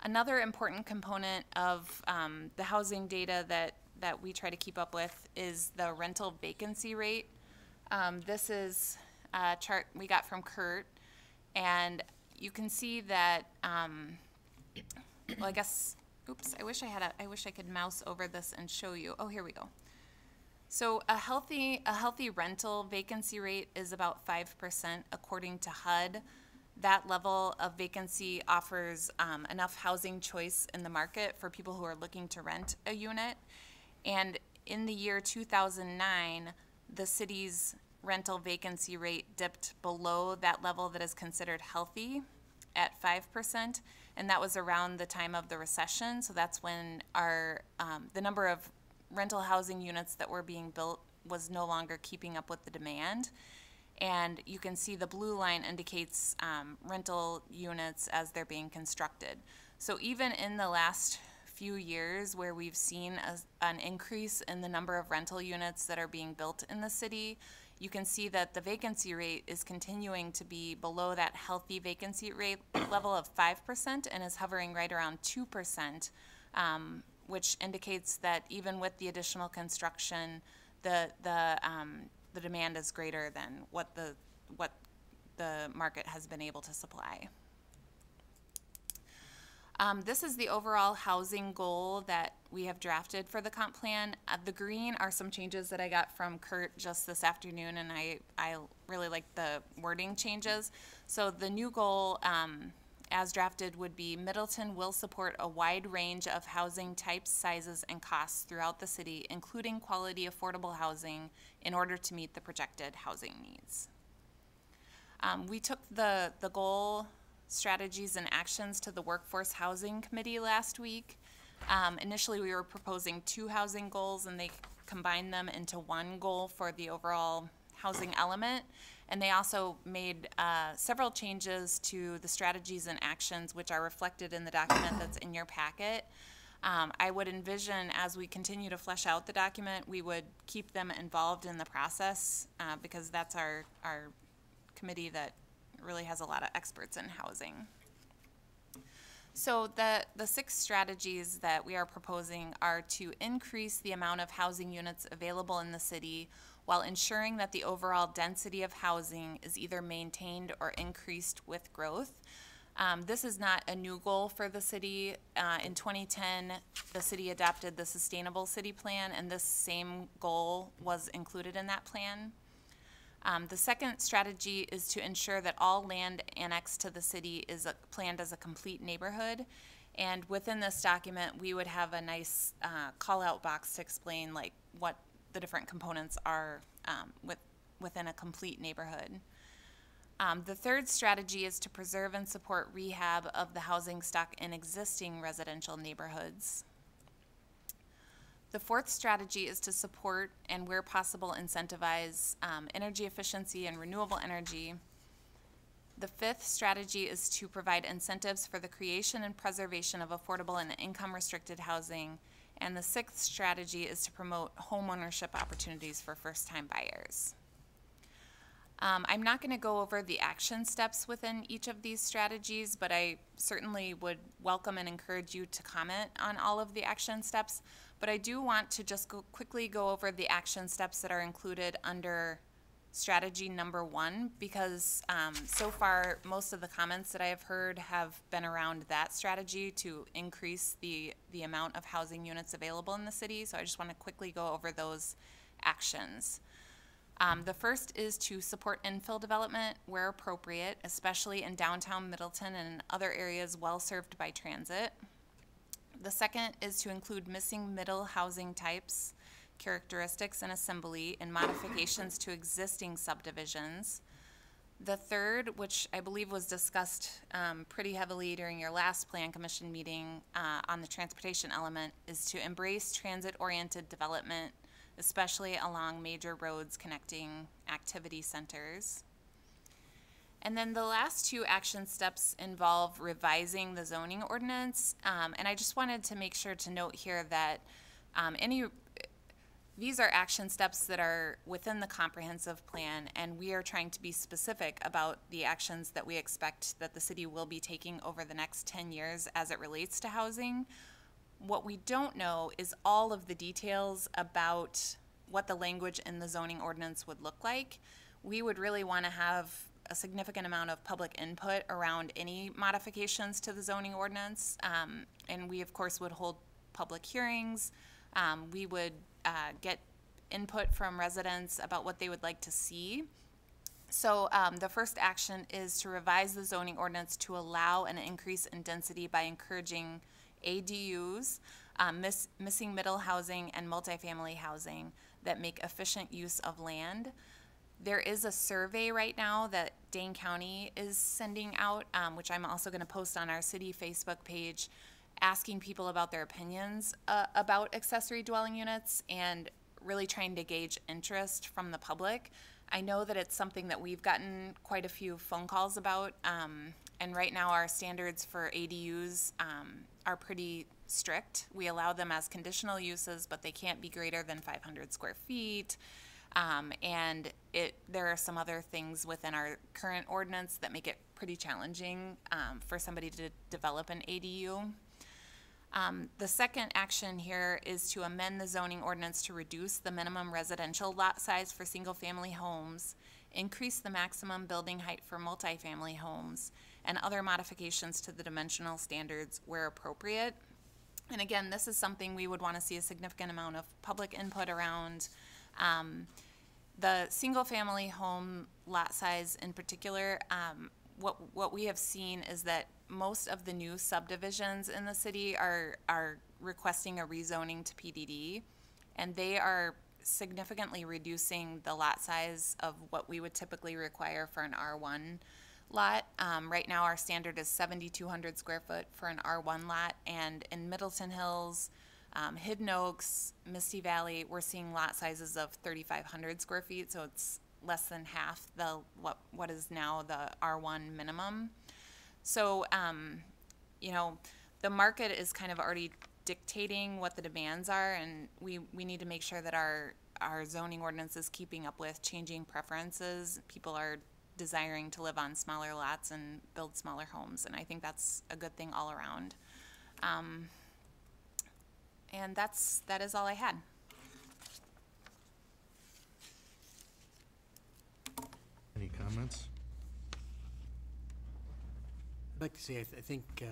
Another important component of the housing data that we try to keep up with is the rental vacancy rate. This is a chart we got from Kurt, and you can see that, well, I guess, oops, I wish I could mouse over this and show you. Oh, here we go. So a healthy rental vacancy rate is about 5% according to HUD. That level of vacancy offers enough housing choice in the market for people who are looking to rent a unit. And in the year 2009, the city's rental vacancy rate dipped below that level that is considered healthy. at 5%, and that was around the time of the recession. So that's when the number of rental housing units that were being built was no longer keeping up with the demand. And you can see the blue line indicates rental units as they're being constructed. So even in the last few years where we've seen an increase in the number of rental units that are being built in the city, you can see that the vacancy rate is continuing to be below that healthy vacancy rate level of 5% and is hovering right around 2%, which indicates that even with the additional construction, the demand is greater than what the market has been able to supply. This is the overall housing goal that we have drafted for the comp plan. The green are some changes that I got from Kurt just this afternoon, and I really like the wording changes. So the new goal, as drafted, would be Middleton will support a wide range of housing types, sizes, and costs throughout the city, including quality, affordable housing, in order to meet the projected housing needs. We took the goal, strategies, and actions to the Workforce Housing Committee last week. Initially, we were proposing 2 housing goals, and they combined them into 1 goal for the overall housing element. And they also made several changes to the strategies and actions, which are reflected in the document that's in your packet. I would envision, as we continue to flesh out the document, we would keep them involved in the process because that's our committee that really has a lot of experts in housing. So the 6 strategies that we are proposing are to increase the amount of housing units available in the city while ensuring that the overall density of housing is either maintained or increased with growth. This is not a new goal for the city. In 2010, the city adopted the Sustainable City Plan, and this same goal was included in that plan. The second strategy is to ensure that all land annexed to the city is planned as a complete neighborhood. And within this document, we would have a nice call-out box to explain like what the different components are within a complete neighborhood. The third strategy is to preserve and support rehab of the housing stock in existing residential neighborhoods. The fourth strategy is to support and, where possible, incentivize energy efficiency and renewable energy. The fifth strategy is to provide incentives for the creation and preservation of affordable and income-restricted housing. And the sixth strategy is to promote homeownership opportunities for first-time buyers. I'm not going to go over the action steps within each of these strategies, but I certainly would welcome and encourage you to comment on all of the action steps. But I do want to just quickly go over the action steps that are included under strategy number 1, because so far most of the comments that I have heard have been around that strategy to increase the amount of housing units available in the city. So I just want to quickly go over those actions. The first is to support infill development where appropriate, especially in downtown Middleton and other areas well served by transit. The second is to include missing middle housing types, characteristics, and assembly in modifications to existing subdivisions. The third, which I believe was discussed pretty heavily during your last Plan Commission meeting on the transportation element, is to embrace transit-oriented development, especially along major roads connecting activity centers. And then the last 2 action steps involve revising the zoning ordinance. And I just wanted to make sure to note here that these are action steps that are within the comprehensive plan, and we are trying to be specific about the actions that we expect that the city will be taking over the next 10 years as it relates to housing. What we don't know is all of the details about what the language in the zoning ordinance would look like. We would really want to have a significant amount of public input around any modifications to the zoning ordinance. And we, of course, would hold public hearings. We would get input from residents about what they would like to see. So the first action is to revise the zoning ordinance to allow an increase in density by encouraging ADUs, missing middle housing, and multifamily housing that make efficient use of land. There is a survey right now that Dane County is sending out, which I'm also going to post on our city Facebook page, asking people about their opinions about accessory dwelling units and really trying to gauge interest from the public. I know that it's something that we've gotten quite a few phone calls about, and right now our standards for ADUs are pretty strict. We allow them as conditional uses, but they can't be greater than 500 square feet. And there are some other things within our current ordinance that make it pretty challenging for somebody to develop an ADU. The second action here is to amend the zoning ordinance to reduce the minimum residential lot size for single-family homes, increase the maximum building height for multifamily homes, and other modifications to the dimensional standards where appropriate. And again, this is something we would want to see a significant amount of public input around. The single-family home lot size in particular, what we have seen is that most of the new subdivisions in the city are requesting a rezoning to PDD, and they are significantly reducing the lot size of what we would typically require for an R1 lot. Right now, our standard is 7,200 square foot for an R1 lot, and in Middleton Hills, Hidden Oaks, Misty Valley, we're seeing lot sizes of 3,500 square feet, so it's less than half what is now the R1 minimum. So, the market is kind of already dictating what the demands are, and we need to make sure that our zoning ordinance is keeping up with changing preferences. People are desiring to live on smaller lots and build smaller homes, and I think that's a good thing all around. And that is all I had. Any comments? I'd like to say, I think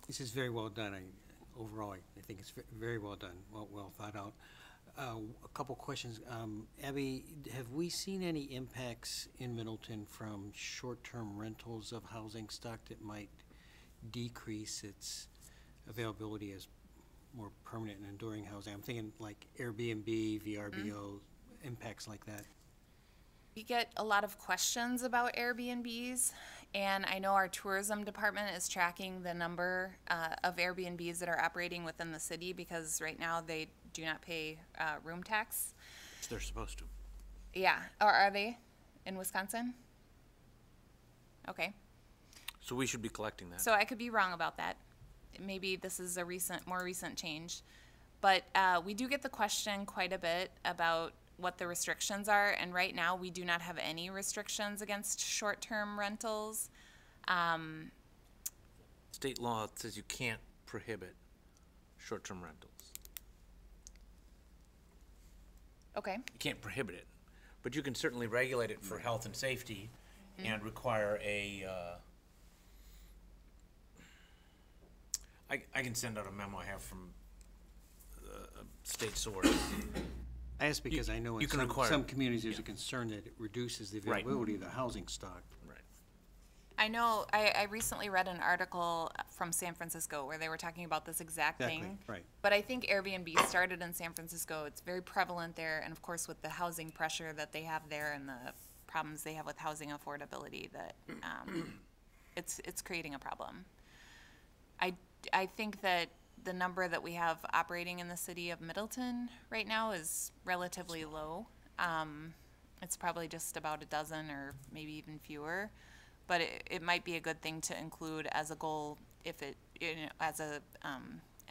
this is very well done. Overall, I think it's very well done, well thought out. A couple questions. Abby, have we seen any impacts in Middleton from short-term rentals of housing stock that might decrease its availability as more permanent and enduring housing? I'm thinking like Airbnb, VRBO, impacts like that. We get a lot of questions about Airbnbs, and I know our tourism department is tracking the number of Airbnbs that are operating within the city, because right now they do not pay room tax. They're supposed to. Yeah, or are they in Wisconsin? Okay. So we should be collecting that. So I could be wrong about that. Maybe this is a more recent change. But we do get the question quite a bit about what the restrictions are, and right now we do not have any restrictions against short-term rentals. State law says you can't prohibit short-term rentals. Okay. You can't prohibit it, but you can certainly regulate it for health and safety and require a, I can send out a memo I have from a state source. I ask because I know you in can require- some communities there's a concern that it reduces the Right. availability of the housing stock. Right. I know, I recently read an article from San Francisco where they were talking about this exact Exactly, thing. right. But I think Airbnb started in San Francisco. It's very prevalent there, and of course with the housing pressure that they have there and the problems they have with housing affordability, that it's creating a problem. I think that the number that we have operating in the city of Middleton right now is relatively low. It's probably just about a dozen or maybe even fewer, but it might be a good thing to include as a goal if it, as an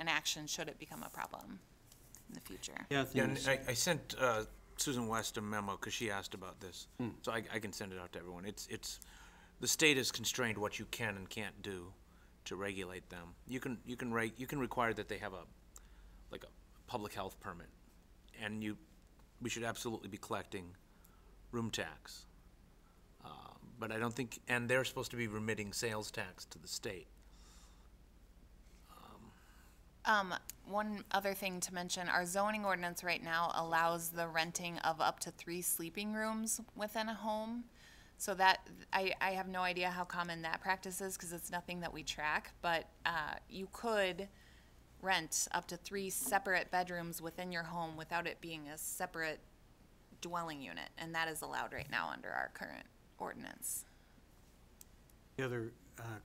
action should it become a problem in the future. Yeah, Yeah, and I sent Susan West a memo because she asked about this, so I can send it out to everyone. It's the state has constrained what you can and can't do to regulate them. You can require that they have a public health permit, and we should absolutely be collecting room tax. But I don't think, and they're supposed to be remitting sales tax to the state. One other thing to mention, our zoning ordinance right now allows the renting of up to 3 sleeping rooms within a home. So that, I have no idea how common that practice is because it's nothing that we track, but you could rent up to 3 separate bedrooms within your home without it being a separate dwelling unit, and that is allowed right now under our current ordinance. The other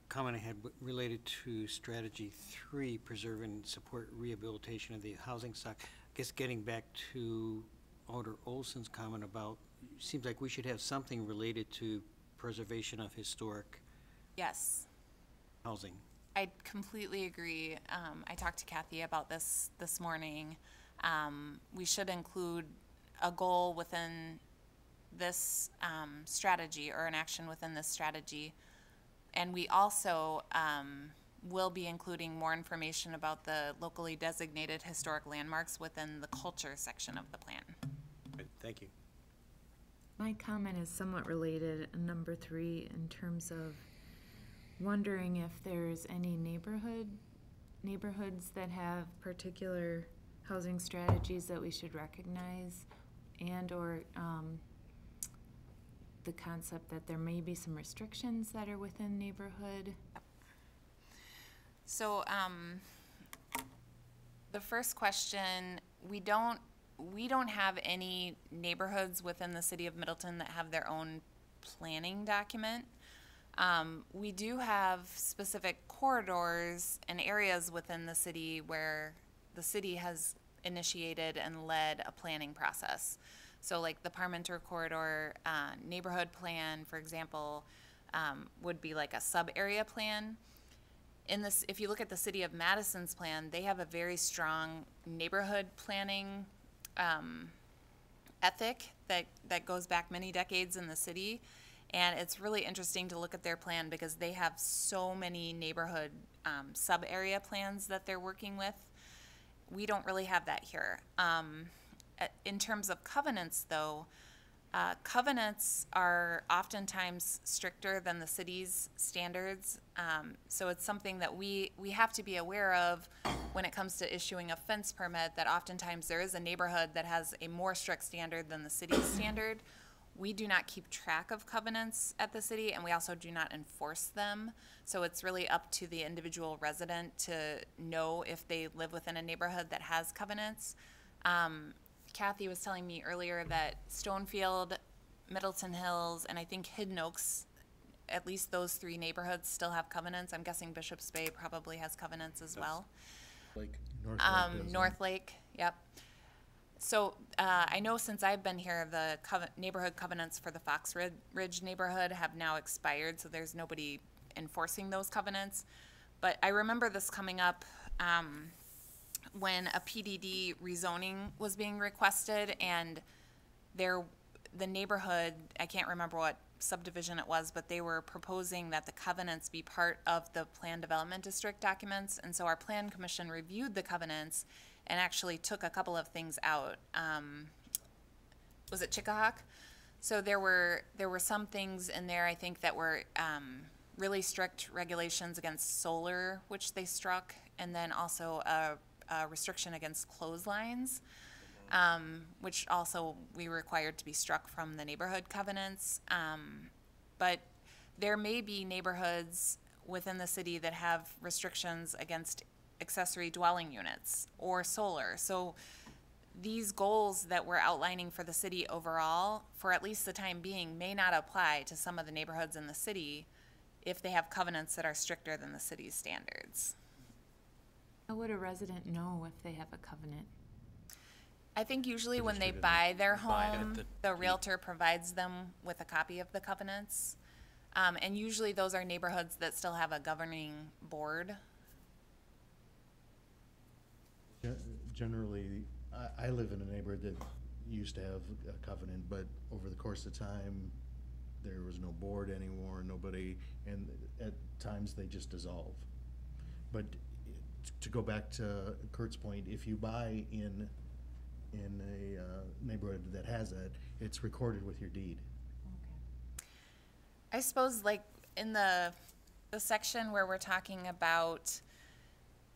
comment I had related to strategy 3, preserve and support rehabilitation of the housing stock. I guess getting back to Alder Olson's comment about, seems like we should have something related to preservation of historic Yes. housing. I completely agree. I talked to Kathy about this morning. We should include a goal within this strategy or an action within this strategy. And we also will be including more information about the locally designated historic landmarks within the culture section of the plan. Good, thank you. My comment is somewhat related, number 3, in terms of wondering if there's any neighborhoods that have particular housing strategies that we should recognize, and/or the concept that there may be some restrictions that are within neighborhood. So the first question, we don't have any neighborhoods within the city of Middleton that have their own planning document. We do have specific corridors and areas within the city where the city has initiated and led a planning process. So like the Parmenter Corridor neighborhood plan, for example, would be like a sub-area plan. If you look at the city of Madison's plan, they have a very strong neighborhood planning ethic that goes back many decades in the city. And it's really interesting to look at their plan because they have so many neighborhood sub-area plans that they're working with. We don't really have that here. In terms of covenants, though, covenants are oftentimes stricter than the city's standards. So it's something that we have to be aware of when it comes to issuing a fence permit, that oftentimes there is a neighborhood that has a more strict standard than the city's standard. We do not keep track of covenants at the city, and we also do not enforce them. So it's really up to the individual resident to know if they live within a neighborhood that has covenants. Kathy was telling me earlier that Stonefield, Middleton Hills, and I think Hidden Oaks, at least those 3 neighborhoods still have covenants. I'm guessing Bishop's Bay probably has covenants as well. Like North Lake, yep. So I know since I've been here, the neighborhood covenants for the Fox Ridge neighborhood have now expired, so there's nobody enforcing those covenants. But I remember this coming up when a PDD rezoning was being requested, and the neighborhood, I can't remember what subdivision it was, but they were proposing that the covenants be part of the Plan Development District documents. And so our Plan Commission reviewed the covenants and actually took a couple of things out. Was it Chickahawk? So there were some things in there, I think, that were really strict regulations against solar, which they struck, and then also a restriction against clotheslines, which also we required to be struck from the neighborhood covenants. But there may be neighborhoods within the city that have restrictions against accessory dwelling units or solar. So these goals that we're outlining for the city overall, for at least the time being, may not apply to some of the neighborhoods in the city if they have covenants that are stricter than the city's standards. How would a resident know if they have a covenant? I think usually when they buy their Buy it at home, the the realtor provides them with a copy of the covenants. And usually those are neighborhoods that still have a governing board. Generally, I live in a neighborhood that used to have a covenant, but over the course of time, there was no board anymore, nobody, and at times they just dissolve. But to go back to Kurt's point, if you buy in a neighborhood that has that, it's recorded with your deed. I suppose like in the section where we're talking about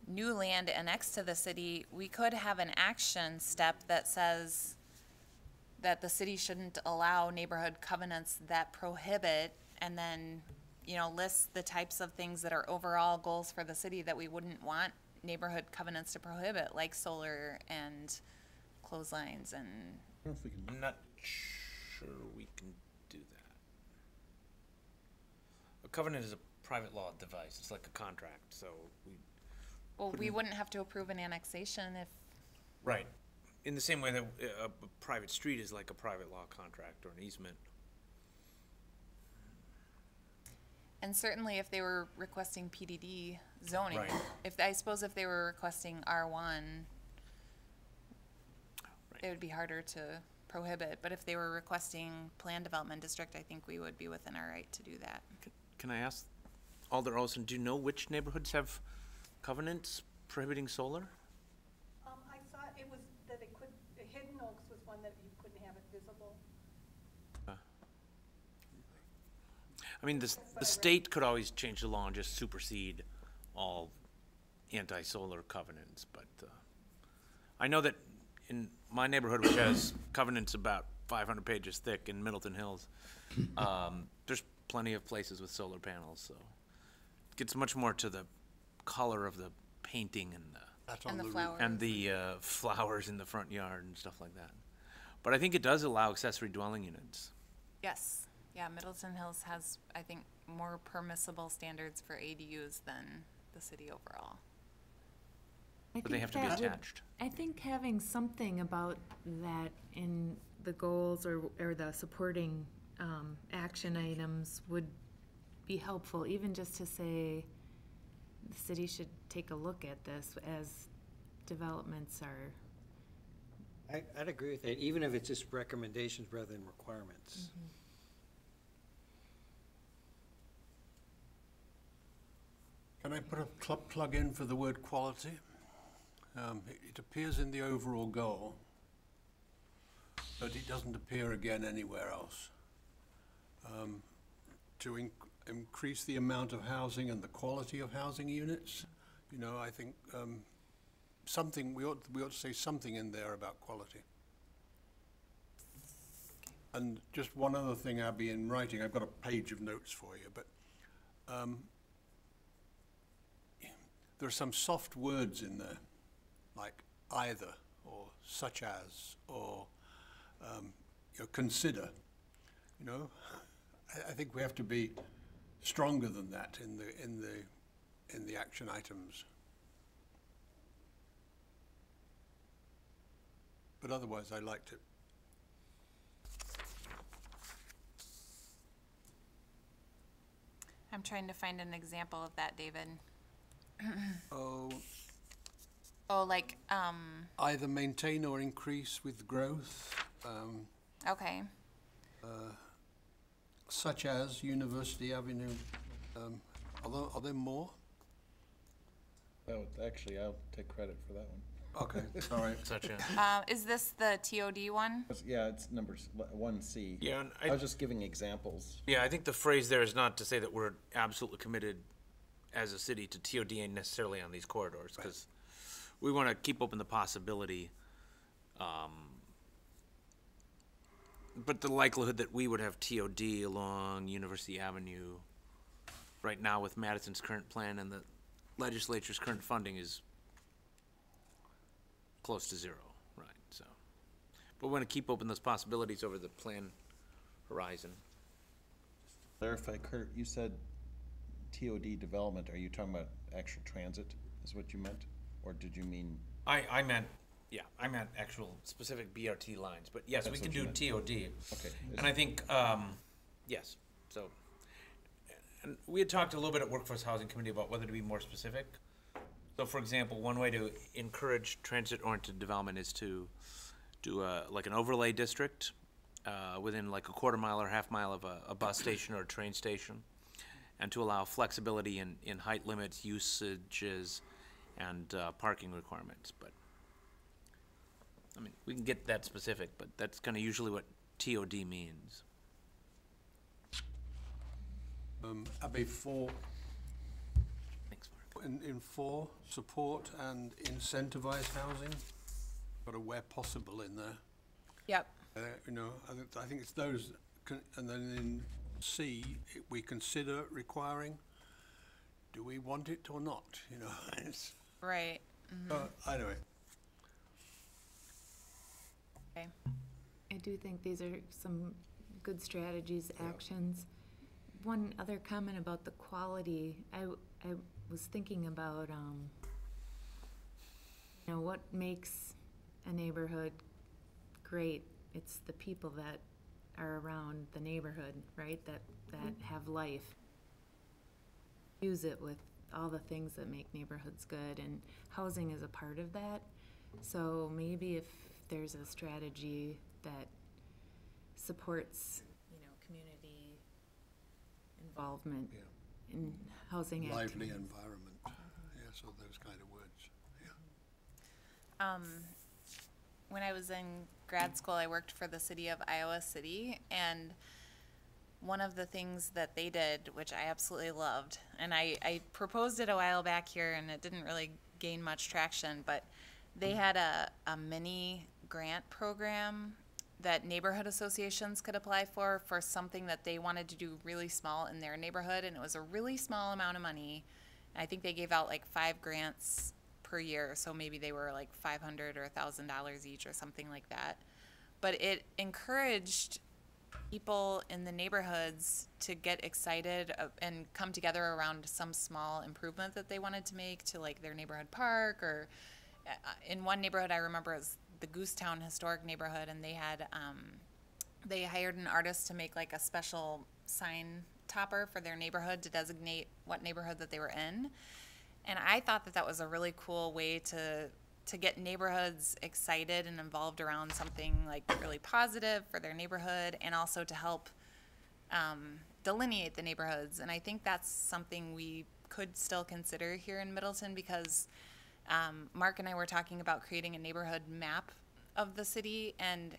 new land annexed to the city, we could have an action step that says that the city shouldn't allow neighborhood covenants that prohibit, and then, you know, list the types of things that are overall goals for the city that we wouldn't want neighborhood covenants to prohibit, like solar and clotheslines and. I don't know if we can. I'm not, sure we can do that. A covenant is a private law device. It's like a contract, so we. Well, we wouldn't have to approve an annexation if, Right. In the same way that a private street is like a private law contract or an easement. and certainly if they were requesting PDD zoning. Right. I suppose if they were requesting R1, Right. it would be harder to prohibit, but if they were requesting plan development district, I think we would be within our right to do that. Can I ask Alder Olson, do you know which neighborhoods have covenants prohibiting solar? I thought it was that it could, Hidden Oaks was one that you couldn't have it visible. I mean, the state could always change the law and just supersede all anti-solar covenants, but I know that in my neighborhood, which has covenants about 500 pages thick in Middleton Hills, there's plenty of places with solar panels, so it gets much more to the color of the painting and That's And on the roof. flowers. the flowers in the front yard and stuff like that. But I think it does allow accessory dwelling units. Yes, yeah, Middleton Hills has, I think, more permissible standards for ADUs than the city overall. I But they think have to be that would- attached. I think having something about that in the goals or the supporting action items would be helpful, even just to say the city should take a look at this as developments are. I'd agree with that, even if it's just recommendations rather than requirements. Can I put a plug in for the word quality? It appears in the overall goal, but it doesn't appear again anywhere else. To increase the amount of housing and the quality of housing units, you know, I think something, we ought to say something in there about quality. And just one other thing, Abby, in writing, I've got a page of notes for you, but there are some soft words in there, like either, or such as, or you know, consider. You know, I think we have to be stronger than that in the action items. But otherwise, I liked it. I'm trying to find an example of that, David. Oh, Oh, like, either maintain or increase with growth, okay, such as University Avenue. Are there more? Oh, actually, I'll take credit for that one. Okay, sorry. Such a. is this the TOD one? Yeah, it's numbers 1C. Yeah, and I was just giving examples. Yeah, I think the phrase there is not to say that we're absolutely committed as a city to TOD and necessarily on these corridors, because we want to keep open the possibility. But the likelihood that we would have TOD along University Avenue right now with Madison's current plan and the legislature's current funding is close to zero, right, so. But we want to keep open those possibilities over the plan horizon. Clarify, Kurt, you said TOD development, are you talking about actual transit, is what you meant? Or did you mean, I meant actual specific BRT lines, but yes, we That's can what do you TOD. okay. And I think, yes, so, and we had talked a little bit at Workforce Housing Committee about whether to be more specific. So for example, one way to encourage transit-oriented development is to do like an overlay district within like a quarter mile or half mile of a bus station or a train station, and to allow flexibility in height limits, usages, and parking requirements. But I mean, we can get that specific, but that's kind of usually what TOD means. Abby, four, Thanks, Mark. in four, support and incentivize housing, got a where possible in there. Yep. You know, I think it's those, and then in C, we consider requiring, do we want it or not, you know? It's, Right, anyway, okay. do think these are some good strategies, actions. One other comment about the quality, I was thinking about, what makes a neighborhood great? It's the people that are around the neighborhood, right, that have life. Use it with all the things that make neighborhoods good, and housing is a part of that. So maybe if there's a strategy that supports, community involvement in housing activities. Lively environment, yeah, so those kind of words, yeah. When I was in grad school, I worked for the city of Iowa City, and one of the things that they did, which I absolutely loved, and I proposed it a while back here, and it didn't really gain much traction, but they had a mini grant program that neighborhood associations could apply for something that they wanted to do really small in their neighborhood, and it was a really small amount of money. I think they gave out like 5 grants per year, so maybe they were like $500 or $1,000 each or something like that. But it encouraged people in the neighborhoods to get excited and come together around some small improvement that they wanted to make to like their neighborhood park, or in one neighborhood I remember it was the Goosetown Historic Neighborhood, and they had they hired an artist to make like a special sign topper for their neighborhood to designate what neighborhood that they were in. And I thought that was a really cool way to get neighborhoods excited and involved around something like really positive for their neighborhood, and also to help delineate the neighborhoods. And I think that's something we could still consider here in Middleton, because Mark and I were talking about creating a neighborhood map of the city, and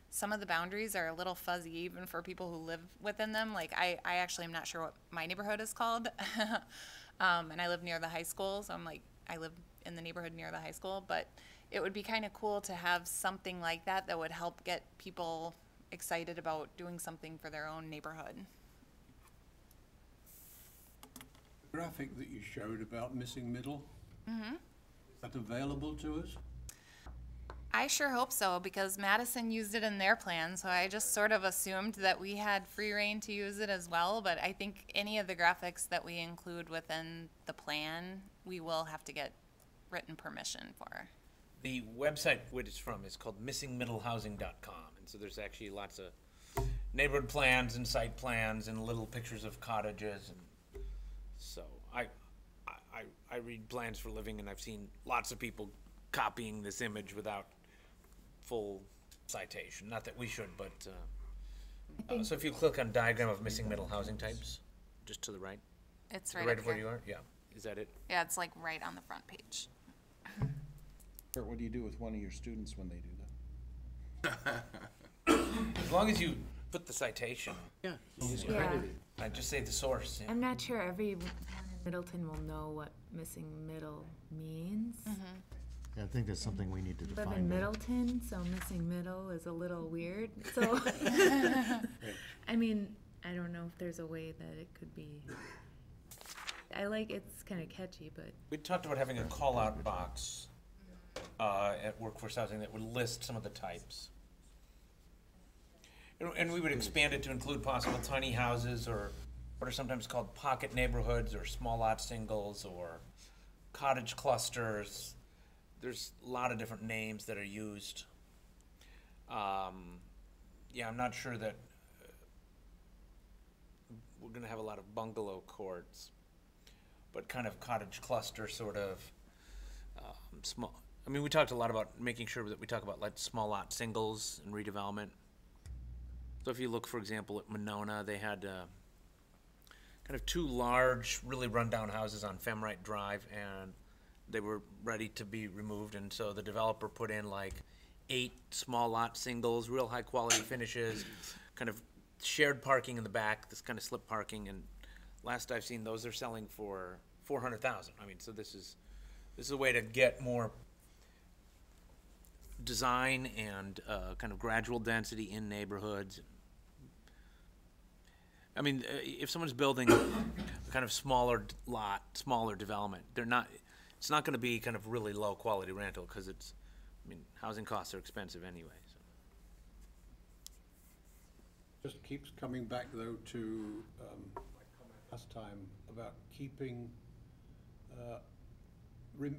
some of the boundaries are a little fuzzy even for people who live within them. Like I actually am not sure what my neighborhood is called. And I live near the high school, so I live in the neighborhood near the high school, but it would be kind of cool to have something like that would help get people excited about doing something for their own neighborhood. The graphic that you showed about missing middle, is that available to us? I sure hope so, because Madison used it in their plan, so I just sort of assumed that we had free reign to use it as well. But I think any of the graphics that we include within the plan, we will have to get written permission for. The website where it's from is called missingmiddlehousing.com, and so there's actually lots of neighborhood plans and site plans and little pictures of cottages, and so I read plans for a living, and I've seen lots of people copying this image without full citation. Not that we should, but so if you click on diagram of missing middle housing types, just to the right. It's right Right up of where here. you are. Yeah, is that it? Yeah, it's like right on the front page. Kurt, what do you do with one of your students when they do that? As long as you put the citation. Yeah. Yeah, I just say the source. Yeah. I'm not sure everyone in Middleton will know what missing middle means. Yeah, I think that's something we need to Live define. in then. Middleton, so missing middle is a little weird, so. I mean, I don't know if there's a way that it could be. It's kind of catchy, but We talked about having a call-out box at workforce housing that would list some of the types. And we would expand it to include possible tiny houses, or what are sometimes called pocket neighborhoods, or small lot singles, or cottage clusters. There's a lot of different names that are used. Yeah, I'm not sure that we're gonna have a lot of bungalow courts, but kind of cottage cluster sort of small. I mean, we talked a lot about making sure that we talk about like small lot singles and redevelopment. So if you look, for example, at Monona, they had kind of 2 large, really rundown houses on Femrite Drive, and they were ready to be removed, and so the developer put in like 8 small lot singles, real high quality finishes, kind of shared parking in the back, this kind of slip parking, and last I've seen, those are selling for $400,000. I mean, so this is a way to get more design and kind of gradual density in neighborhoods. I mean, if someone's building a kind of smaller lot, smaller development, it's not going to be kind of really low quality rental, because I mean, housing costs are expensive anyway. So. just keeps coming back, though, to my comment last time about keeping,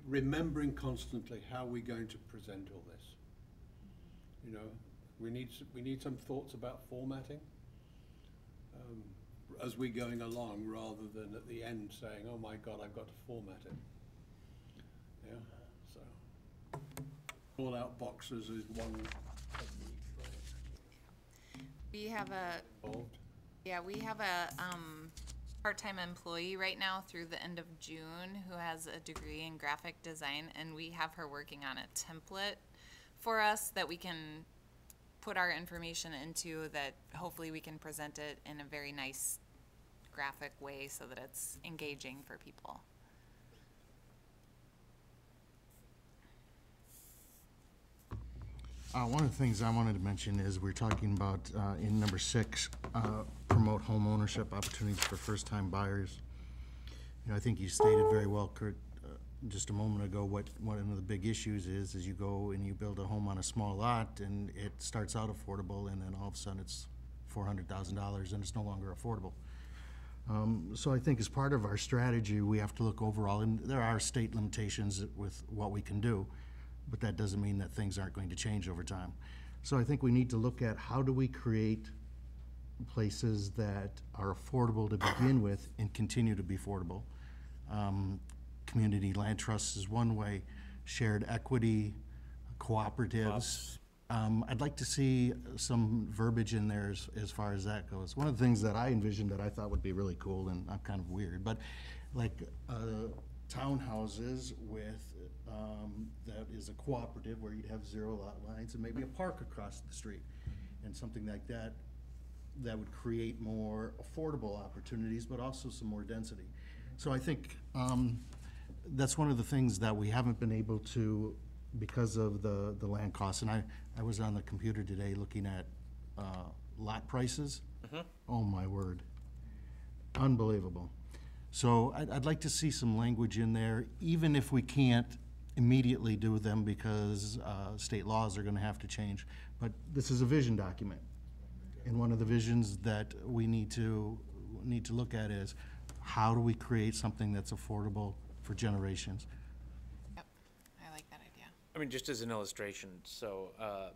remembering constantly how we're going to present all this. You know, we need some thoughts about formatting as we're going along, rather than at the end saying, "Oh my God, I've got to format it." Yeah, so call-out boxes is one technique. We have a, Involved. yeah, we have a, part-time employee right now through the end of June who has a degree in graphic design, and we have her working on a template for us that we can put our information into, that hopefully we can present it in a very nice graphic way so that it's engaging for people. One of the things I wanted to mention is we're talking about, in number 6, promote home ownership opportunities for first-time buyers. You know, I think you stated very well, Kurt, just a moment ago, what one of the big issues is you go and you build a home on a small lot, and it starts out affordable, and then all of a sudden it's $400,000, and it's no longer affordable. So I think as part of our strategy, we have to look overall, and there are state limitations with what we can do, but that doesn't mean that things aren't going to change over time. So I think we need to look at how do we create places that are affordable to begin with and continue to be affordable. Community land trusts is one way, shared equity, cooperatives. I'd like to see some verbiage in there as far as that goes. One of the things that I envisioned that I thought would be really cool, and I'm kind of weird, but like townhouses with, that is a cooperative where you'd have 0 lot lines and maybe a park across the street and something like that, that would create more affordable opportunities, but also some more density. So I think that's one of the things that we haven't been able to, because of the land costs. And I was on the computer today looking at lot prices. Oh my word, unbelievable. So I'd like to see some language in there, even if we can't immediately do them because state laws are gonna have to change. But this is a vision document. And one of the visions that we need to look at is, how do we create something that's affordable for generations? Yep, I like that idea. I mean, just as an illustration, so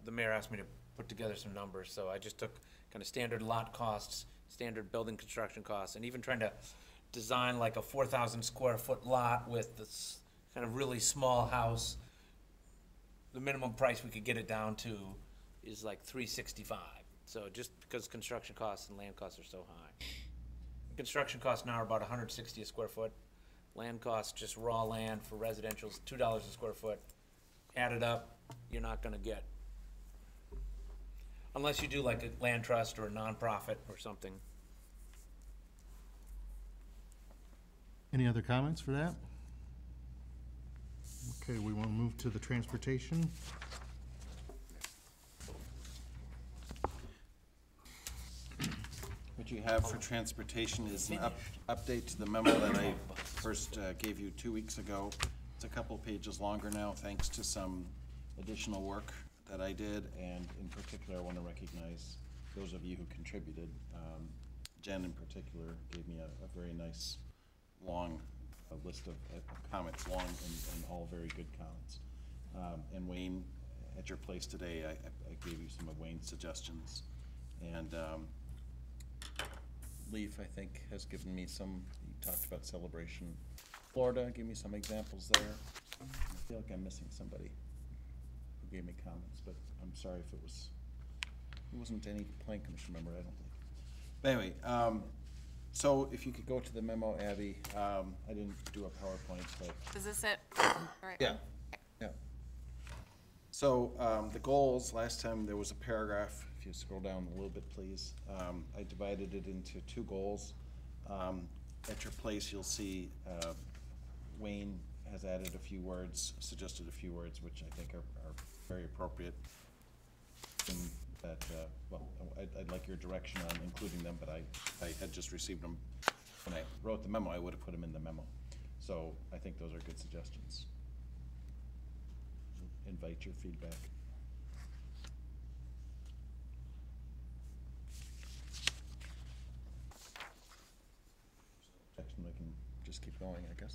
the mayor asked me to put together some numbers, so I just took kind of standard lot costs, standard building construction costs, and even trying to design like a 4,000 square foot lot with this kind of really small house. The minimum price we could get it down to is like $365. So just because construction costs and land costs are so high. Construction costs now are about $160 a square foot. Land costs, just raw land for residential's $2 a square foot. Add it up, you're not gonna get, unless you do like a land trust or a nonprofit or something. Any other comments for that? Okay, we want to move to the transportation. What you have for transportation is an update to the memo that I first gave you 2 weeks ago. It's a couple pages longer now, thanks to some additional work that I did, and in particular, I want to recognize those of you who contributed. Jen, in particular, gave me a very nice, long list of comments, long and all very good comments. And Wayne, at your place today, I gave you some of Wayne's suggestions. And Leaf, I think, has given me some, he talked about Celebration Florida, gave me some examples there. I feel like I'm missing somebody who gave me comments, but I'm sorry if it wasn't any plan commission member, I don't think. But anyway, so if you could go to the memo, Abby, I didn't do a PowerPoint, but. Is this it? All right. Yeah, yeah. So the goals, last time there was a paragraph, if you scroll down a little bit, please. I divided it into 2 goals. At your place, you'll see Wayne has added a few words, suggested a few words, which I think are very appropriate. And that, well, I'd like your direction on including them, but I had just received them. When I wrote the memo, I would have put them in the memo. So I think those are good suggestions. Invite your feedback. just keep going, I guess.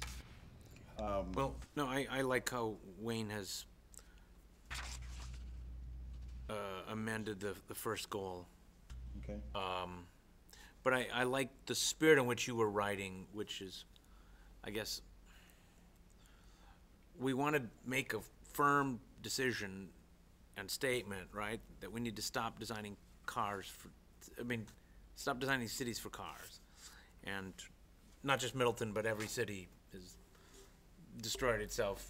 Well, no, I like how Wayne has amended the first goal. Okay. But I like the spirit in which you were writing, which is, I guess, we want to make a firm decision and statement, right? That we need to stop designing stop designing cities for cars. And not just Middleton, but every city has destroyed itself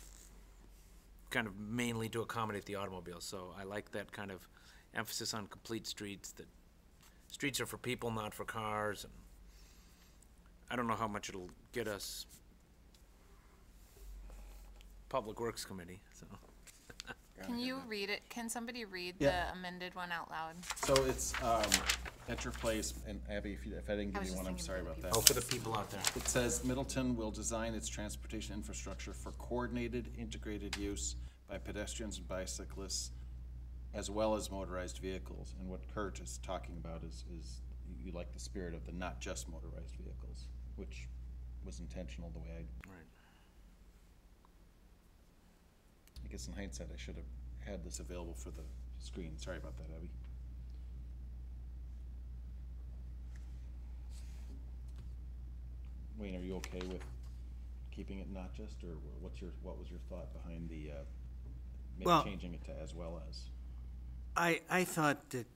kind of mainly to accommodate the automobile. So I like that kind of emphasis on complete streets, that streets are for people, not for cars. And I don't know how much it'll get us Public Works Committee, so. Can you read it? Can somebody read Yeah. the amended one out loud? So it's, at your place, and Abby, if I didn't I give was you just one, I'm thinking sorry for the about people. that. Oh, for the people out there. It says Middleton will design its transportation infrastructure for coordinated, integrated use by pedestrians and bicyclists, as well as motorized vehicles. And what Kurt is talking about is you like the spirit of the not just motorized vehicles, which was intentional the way Right. I guess in hindsight, I should have had this available for the screen. Sorry about that, Abby. Wayne, are you okay with keeping it not just, or what was your thought behind the, Well- changing it to as well as? I thought that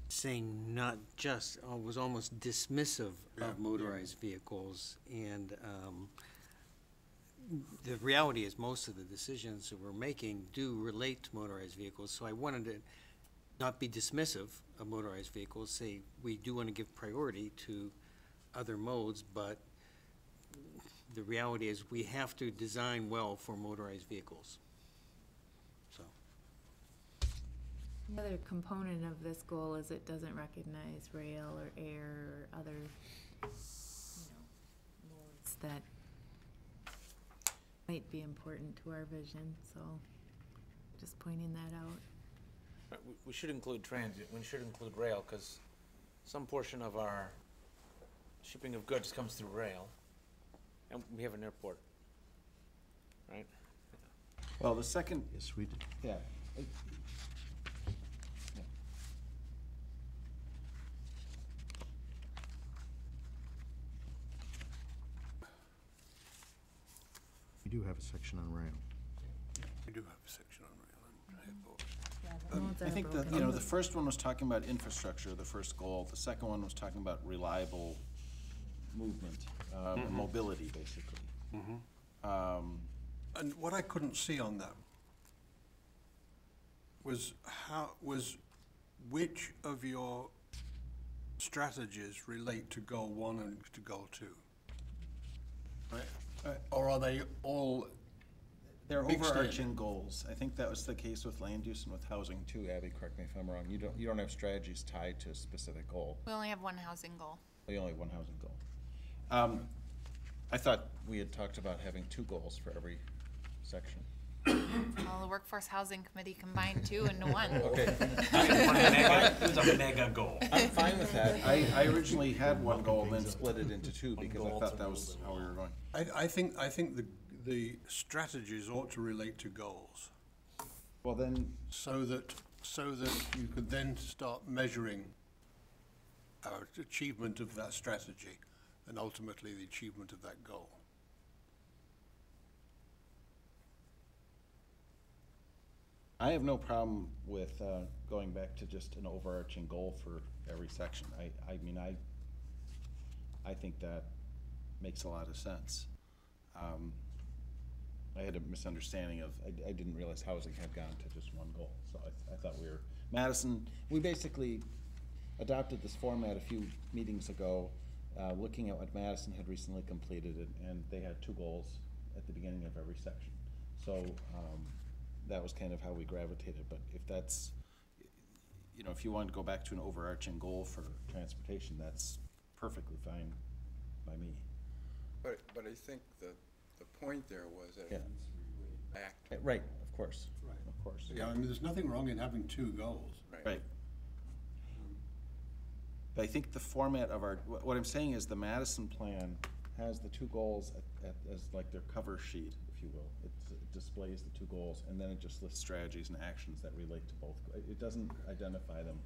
saying not just was almost dismissive of motorized vehicles, and the reality is most of the decisions that we're making do relate to motorized vehicles, so I wanted to not be dismissive of motorized vehicles, say we do want to give priority to other modes, but the reality is we have to design well for motorized vehicles. So. The other component of this goal is it doesn't recognize rail or air or other, modes that might be important to our vision, so just pointing that out. Right, we should include transit, we should include rail, because some portion of our shipping of goods comes through rail, and we have an airport, right? Well, the second, Yes, we did. yeah. We do have a section on rail. We do have a section on rail and airport. The modes I are think broken that, up. the first one was talking about infrastructure, the first goal. The second one was talking about reliable movement, and mobility, basically. And what I couldn't see on that was which of your strategies relate to goal 1 and to goal 2? Right? Or are they all They're mixed in? overarching goals. I think that was the case with land use and with housing too, Abby, correct me if I'm wrong. You don't have strategies tied to a specific goal. We only have one housing goal. You only have one housing goal. I thought we had talked about having 2 goals for every section. Well, the Workforce Housing Committee combined two into one. Okay. It was a mega goal. I'm fine with that. I originally had one goal and then split it into 2 because I goal thought to that move was the how we were going. I think the strategies ought to relate to goals, Well, then, so that you could then start measuring our achievement of that strategy and ultimately the achievement of that goal. I have no problem with going back to just an overarching goal for every section. I mean, I think that makes a lot of sense. I had a misunderstanding of, I didn't realize housing had gone to just one goal, so I thought we were, Madison, we basically adopted this format a few meetings ago, looking at what Madison had recently completed, and they had 2 goals at the beginning of every section. So, that was kind of how we gravitated, but if that's, if you want to go back to an overarching goal for transportation, that's perfectly fine by me. But I think the point there was that Yeah. it needs to relate back to. Right, of course. Right. Of course. Yeah, I mean, there's nothing wrong in having 2 goals. Right. But I think the format of what I'm saying is the Madison plan has the two goals as like their cover sheet, if you will. It displays the two goals, and then it just lists strategies and actions that relate to both. It doesn't identify them.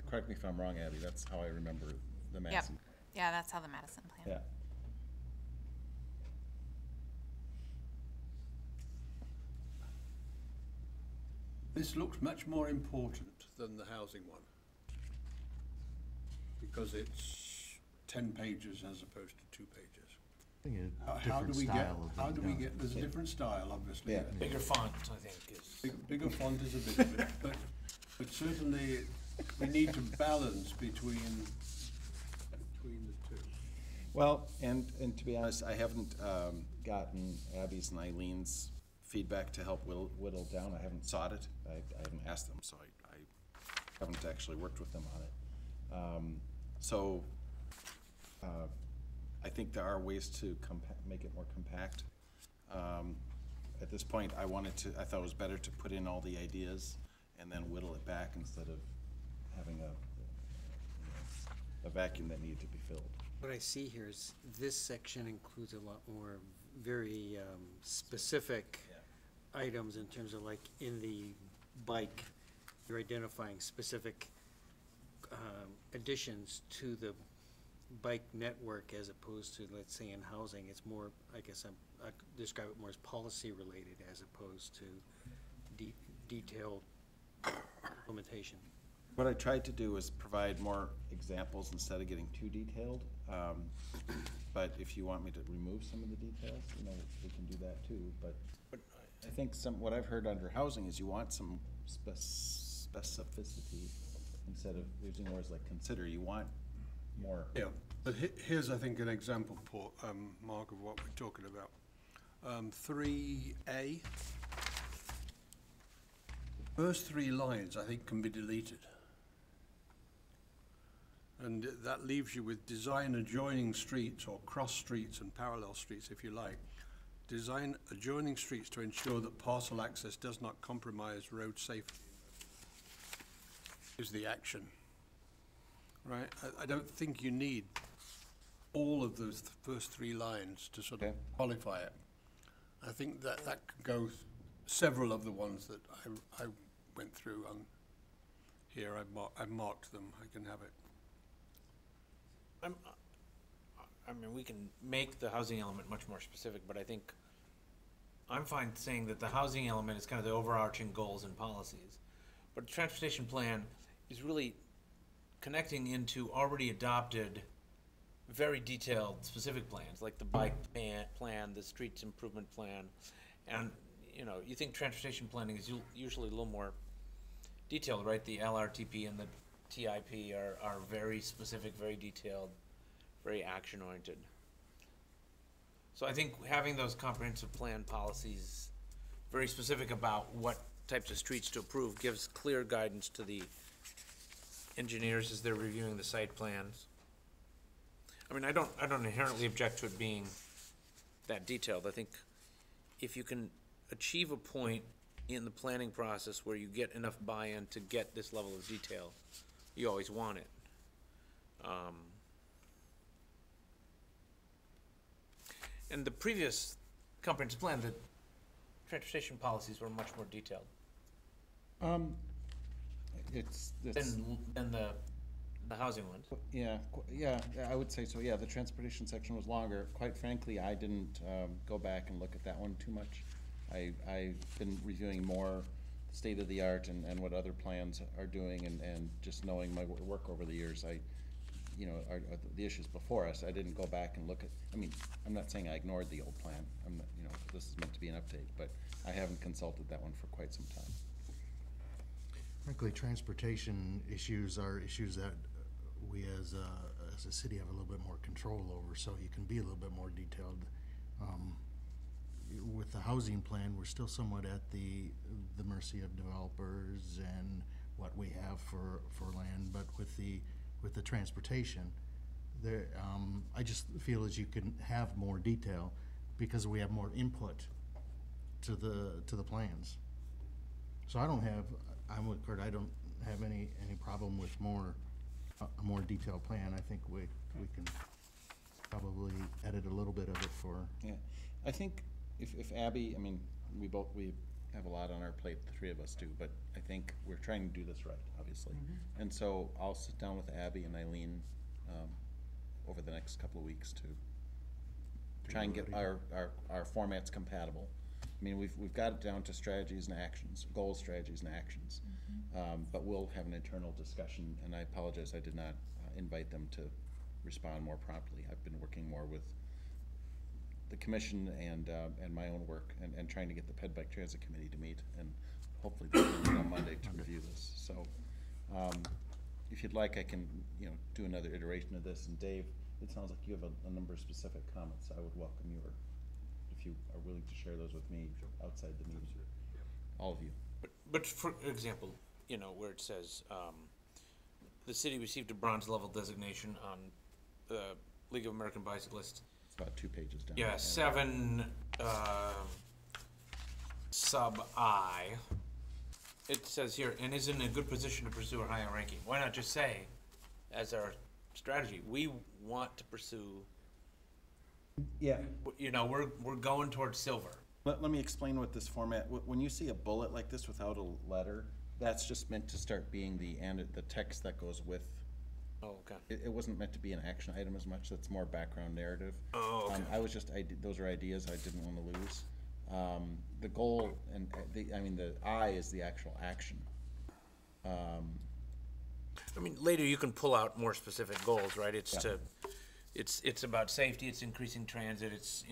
Correct me if I'm wrong, Abby, that's how I remember the Yep. Madison. Yeah, that's how the Madison plan. Yeah. This looks much more important than the housing one, because it's 10 pages as opposed to 2 pages. I think a How do different we get, style of how do we being get, done. there's a different style, obviously. Yeah. Bigger font, I think, is. Bigger font is a bit of it, but certainly we need to balance between the two. Well, and to be honest, I haven't gotten Abby's and Eileen's feedback to help whittle down. I haven't sought it. I haven't asked them, so I haven't actually worked with them on it. I think there are ways to make it more compact. At this point, I thought it was better to put in all the ideas and then whittle it back instead of having a vacuum that needed to be filled. What I see here is this section includes a lot more very specific items in terms of like in the bike, you're identifying specific additions to the bike network as opposed to, let's say, in housing. It's more, I guess I describe it more as policy related as opposed to detailed implementation. What I tried to do was provide more examples instead of getting too detailed. But if you want me to remove some of the details, we can do that too. But I think what I've heard under housing is you want some specificity instead of using words like consider. You want more. Yeah, but here's, I think, an example, Paul, Mark, of what we're talking about. 3A, first 3 lines, I think, can be deleted. And that leaves you with design adjoining streets or cross streets and parallel streets, if you like. Design adjoining streets to ensure that parcel access does not compromise road safety is the action. Right? I don't think you need all of those first 3 lines to sort of qualify it. I think that could go several of the ones that I went through on here. I've marked them. I can have it. I mean, we can make the housing element much more specific, but I think I'm fine saying that the housing element is kind of the overarching goals and policies. But the transportation plan is really connecting into already adopted, very detailed, specific plans, like the bike plan, the streets improvement plan. And, you think transportation planning is usually a little more detailed, right? The LRTP and the TIP are very specific, very detailed, very action-oriented. So I think having those comprehensive plan policies very specific about what types of streets to approve gives clear guidance to the engineers as they're reviewing the site plans. I mean, I don't inherently object to it being that detailed. I think if you can achieve a point in the planning process where you get enough buy-in to get this level of detail, you always want it. And the previous comprehensive plan, the transportation policies were much more detailed It's than the housing ones. Yeah, I would say so. Yeah, the transportation section was longer. Quite frankly, I didn't go back and look at that one too much. I've been reviewing more state of the art and what other plans are doing, and just knowing my work over the years, the issues before us, I didn't go back and look at. I mean, I'm not saying I ignored the old plan. I'm not, this is meant to be an update, but I haven't consulted that one for quite some time. Frankly, transportation issues are issues that we as a city have a little bit more control over, so you can be a little bit more detailed. With the housing plan, we're still somewhat at the mercy of developers and what we have for land, but with the transportation, there, I just feel as you can have more detail because we have more input to the plans. So I'm with Kurt, I don't have any problem with a more detailed plan. I think we can probably, at added a little bit of it for, Yeah, I think if Abby, I mean, we have a lot on our plate, the three of us do, but I think we're trying to do this right, obviously. And so I'll sit down with Abby and Eileen, over the next couple of weeks to try and get our formats compatible. I mean, we've got it down to strategies and actions, goals, strategies, and actions. But we'll have an internal discussion, and I apologize, I did not invite them to respond more promptly. I've been working more with the commission and my own work, and trying to get the Ped Bike Transit Committee to meet, and hopefully they'll meet on Monday to review this. So, if you'd like, I can, do another iteration of this. And Dave, it sounds like you have a number of specific comments. I would welcome you, or if you are willing to share those with me outside the meeting. All of you. But for example, where it says, the city received a bronze level designation on the League of American Bicyclists. It's about 2 pages down. Yeah, 7, sub I. It says here, and is in a good position to pursue a higher ranking. Why not just say, as our strategy, we want to pursue, Yeah. we're going towards silver. Let me explain what this format, when you see a bullet like this without a letter, that's just meant to start being the text that goes with. Oh, okay. It wasn't meant to be an action item as much, that's more background narrative. Oh, okay. Those are ideas I didn't want to lose. The goal, and the I is the actual action. Later you can pull out more specific goals, right? It's Yeah. it's about safety, it's increasing transit, it's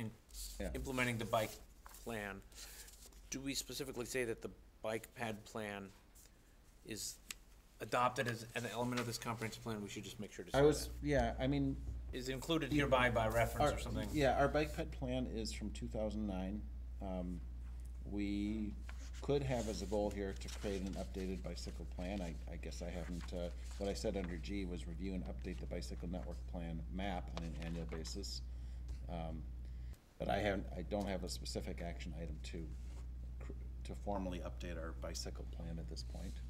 Yeah. implementing the bike plan. Do we specifically say that the bike pad plan is adopted as an element of this comprehensive plan? We should just make sure to say that. Is included hereby by reference or something? Yeah, our bike ped plan is from 2009. We could have as a goal here to create an updated bicycle plan. I guess I haven't, what I said under G was review and update the bicycle network plan map on an annual basis. But I don't have a specific action item to formally update our bicycle plan at this point.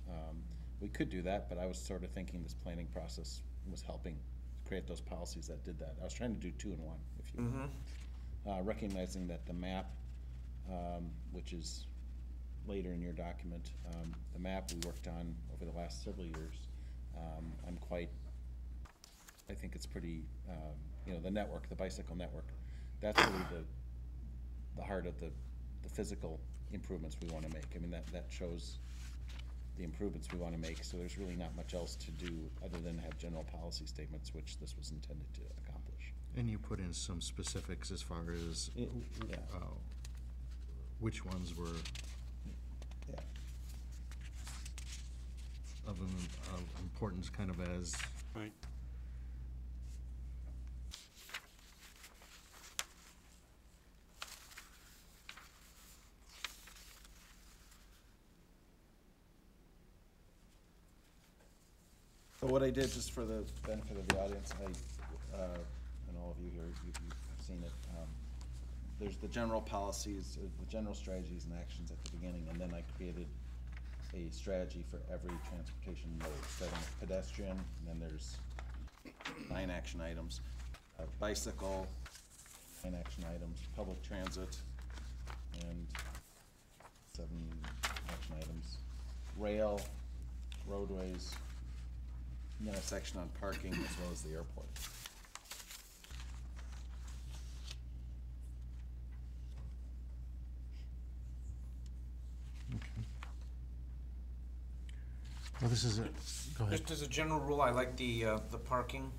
We could do that, but I was sort of thinking this planning process was helping create those policies that did that. I was trying to do 2 in 1, if you will. Recognizing that the map, which is later in your document, the map we worked on over the last several years, I think it's pretty, the network, the bicycle network, that's really the heart of the physical improvements we want to make. That shows the improvements we want to make, so there's really not much else to do other than have general policy statements, which this was intended to accomplish. and you put in some specifics as far as which ones were Yeah. of importance, kind of as, Right. So what I did, just for the benefit of the audience, and all of you here, you've seen it, there's the general policies, the general strategies and actions at the beginning, and then I created a strategy for every transportation mode, starting with pedestrian, and then there's 9 action items. Bicycle, 9 action items, public transit, and 7 action items. Rail, roadways, and then a section on parking as well as the airport. well, this is go ahead. Just as a general rule, I like the parking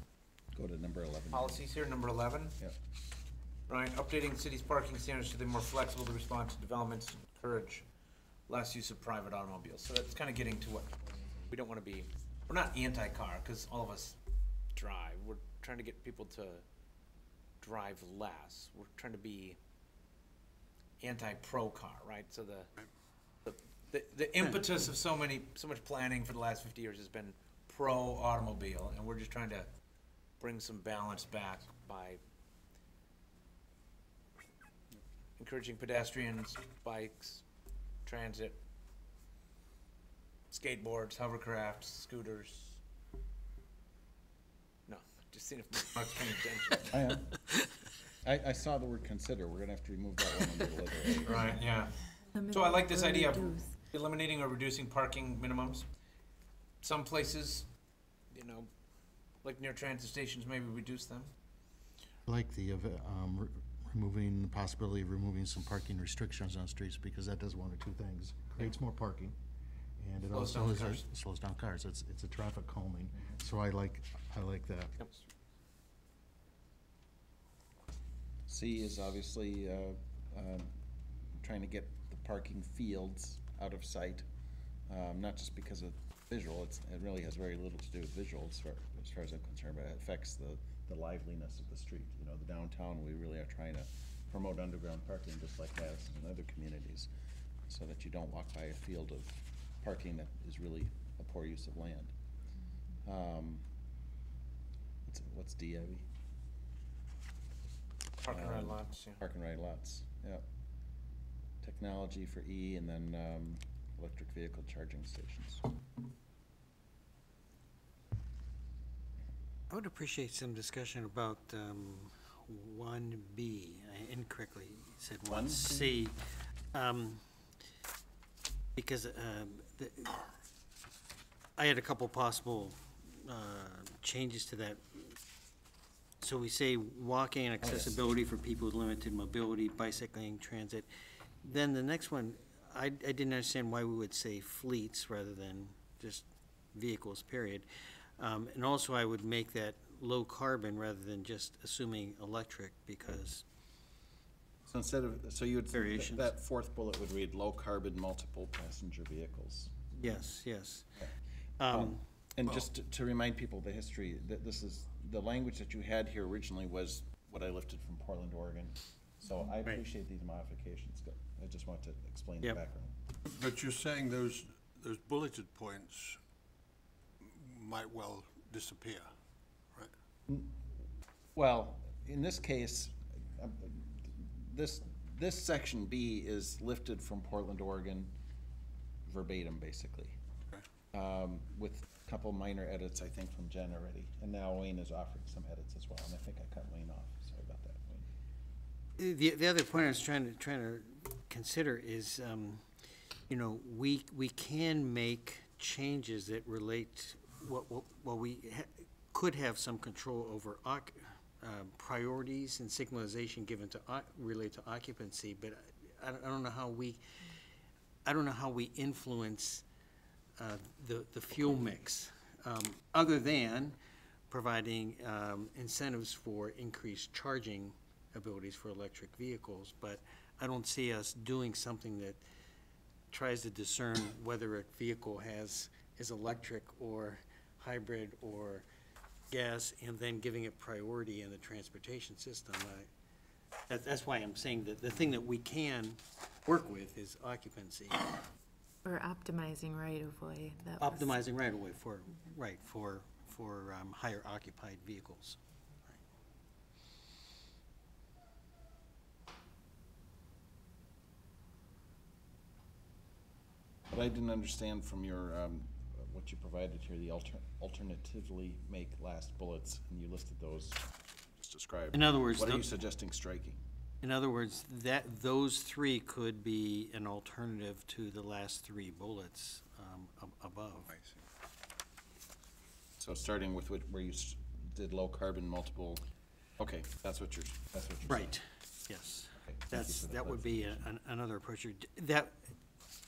Go to number 11. policies here, number 11. Yep. Right, updating the city's parking standards to be more flexible to respond to developments and encourage less use of private automobiles. So that's kind of getting to what we don't want to be. We're not anti-car, because all of us drive. We're trying to get people to drive less. We're trying to be anti-pro car, right? So the impetus of so much planning for the last 50 years has been pro automobile, and we're just trying to bring some balance back by encouraging pedestrians, bikes, transit, skateboards, hovercrafts, scooters. No, just seeing if Mark's paying attention. I am. I saw the word consider, we're gonna have to remove that one under the letter A. Right, yeah. So I like this idea of eliminating or reducing parking minimums. Some places, you know, like near transit stations, maybe reduce them. I like the, removing, the possibility of removing some parking restrictions on streets, because that does one or two things. Creates more parking, and it Slows also down is cars. slows down cars. It's a traffic calming, so I like that. Yep. C is obviously, trying to get the parking fields out of sight, not just because of visual, it really has very little to do with visual as far as I'm concerned, but it affects the liveliness of the street. You know, the downtown, we really are trying to promote underground parking just like Madison and other communities, so that you don't walk by a field of parking that is really a poor use of land. What's D, Abby? Park and ride lots, yeah. Park and ride lots, yeah. Technology for E, and then, electric vehicle charging stations. I would appreciate some discussion about 1B. I incorrectly said 1C. Because I had a couple possible changes to that. So we say walking and accessibility for people with limited mobility, bicycling, transit. Then the next one, I didn't understand why we would say fleets rather than just vehicles, period. And also I would make that low carbon rather than just assuming electric, because So instead of, so you would, Variations. that fourth bullet would read low carbon multiple passenger vehicles. yes. And just to remind people the history, that this is, the language that you had here originally was what I lifted from Portland, Oregon. So I appreciate these modifications. I just want to explain the Yep. background. But you're saying those bulleted points might well disappear, right? Well, in this case, this section B is lifted from Portland, Oregon verbatim, basically. Okay. With a couple minor edits, I think, from Jen already. And now Wayne is offering some edits as well, and I think I cut Wayne off. Sorry about that, Wayne. The other point I was trying to consider is, you know, we can make changes that relate, well, we could have some control over priorities and signalization given to, relate to occupancy, but I don't know how we influence the fuel mix, other than providing incentives for increased charging abilities for electric vehicles. But I don't see us doing something that tries to discern whether a vehicle is electric or hybrid or gas, and then giving it priority in the transportation system. That's why I'm saying that the thing that we can work with is occupancy. Or optimizing right-of-way. That was- Optimizing right away for higher occupied vehicles. But I didn't understand from your, what you provided here, the alternatively make last bullets, and you listed those, just described. In other words, What are the- you suggesting striking? In other words, those three could be an alternative to the last three bullets above. I see. So starting with where you did low carbon multiple, okay, that's what you're saying. Right, yes. Okay, thank you for That would be another approach. That,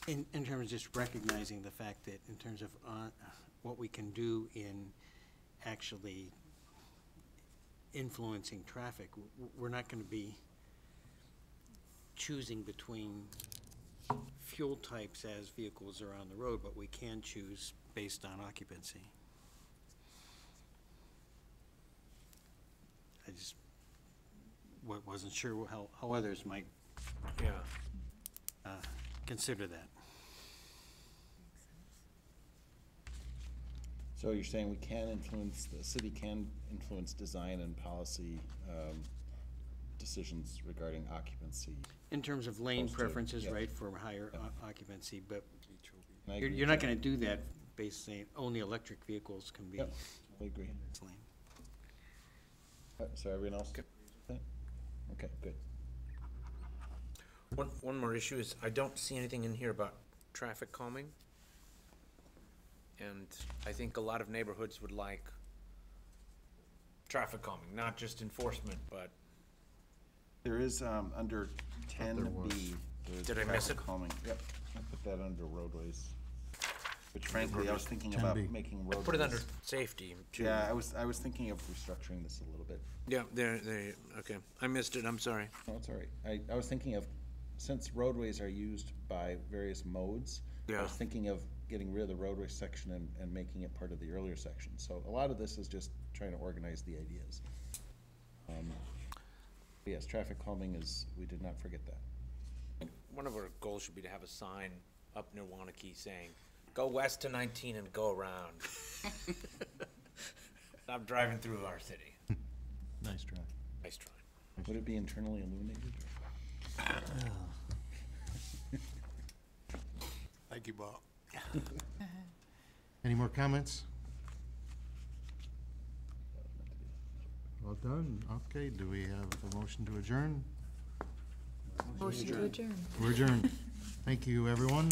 in terms of just recognizing the fact that in terms of what we can do in actually influencing traffic, we're not going to be choosing between fuel types as vehicles are on the road, but we can choose based on occupancy. I just wasn't sure how others might consider that. So you're saying we can influence, the city can influence design and policy decisions regarding occupancy? In terms of lane Those two, preferences, yeah. right, for higher occupancy, but And I you're agree you're with not that. gonna do that based saying only electric vehicles can be Yep, I agree. in this lane. So everyone else? Okay. One more issue is, I don't see anything in here about traffic calming. And I think a lot of neighborhoods would like traffic calming, not just enforcement, but, There is, under ten there was. B. Did I miss it? Calming, yep, I put that under roadways. Which frankly, I was thinking about 10B. making roadways. put it under safety, too. Yeah, I was thinking of restructuring this a little bit. Yeah, there, okay. I missed it, I'm sorry. No, it's all right. I was thinking of, since roadways are used by various modes, I Yeah. was thinking of getting rid of the roadway section and making it part of the earlier section. So a lot of this is just trying to organize the ideas. Yes, traffic calming is, we did not forget that. One of our goals should be to have a sign up near Wanakee saying, go west to 19 and go around. Stop driving through our city. Nice try. Nice try. Would it be internally illuminated? Thank you, Bob. Any more comments? Well done. Okay, do we have a motion to adjourn? Motion to adjourn. We're adjourned. Thank you, everyone.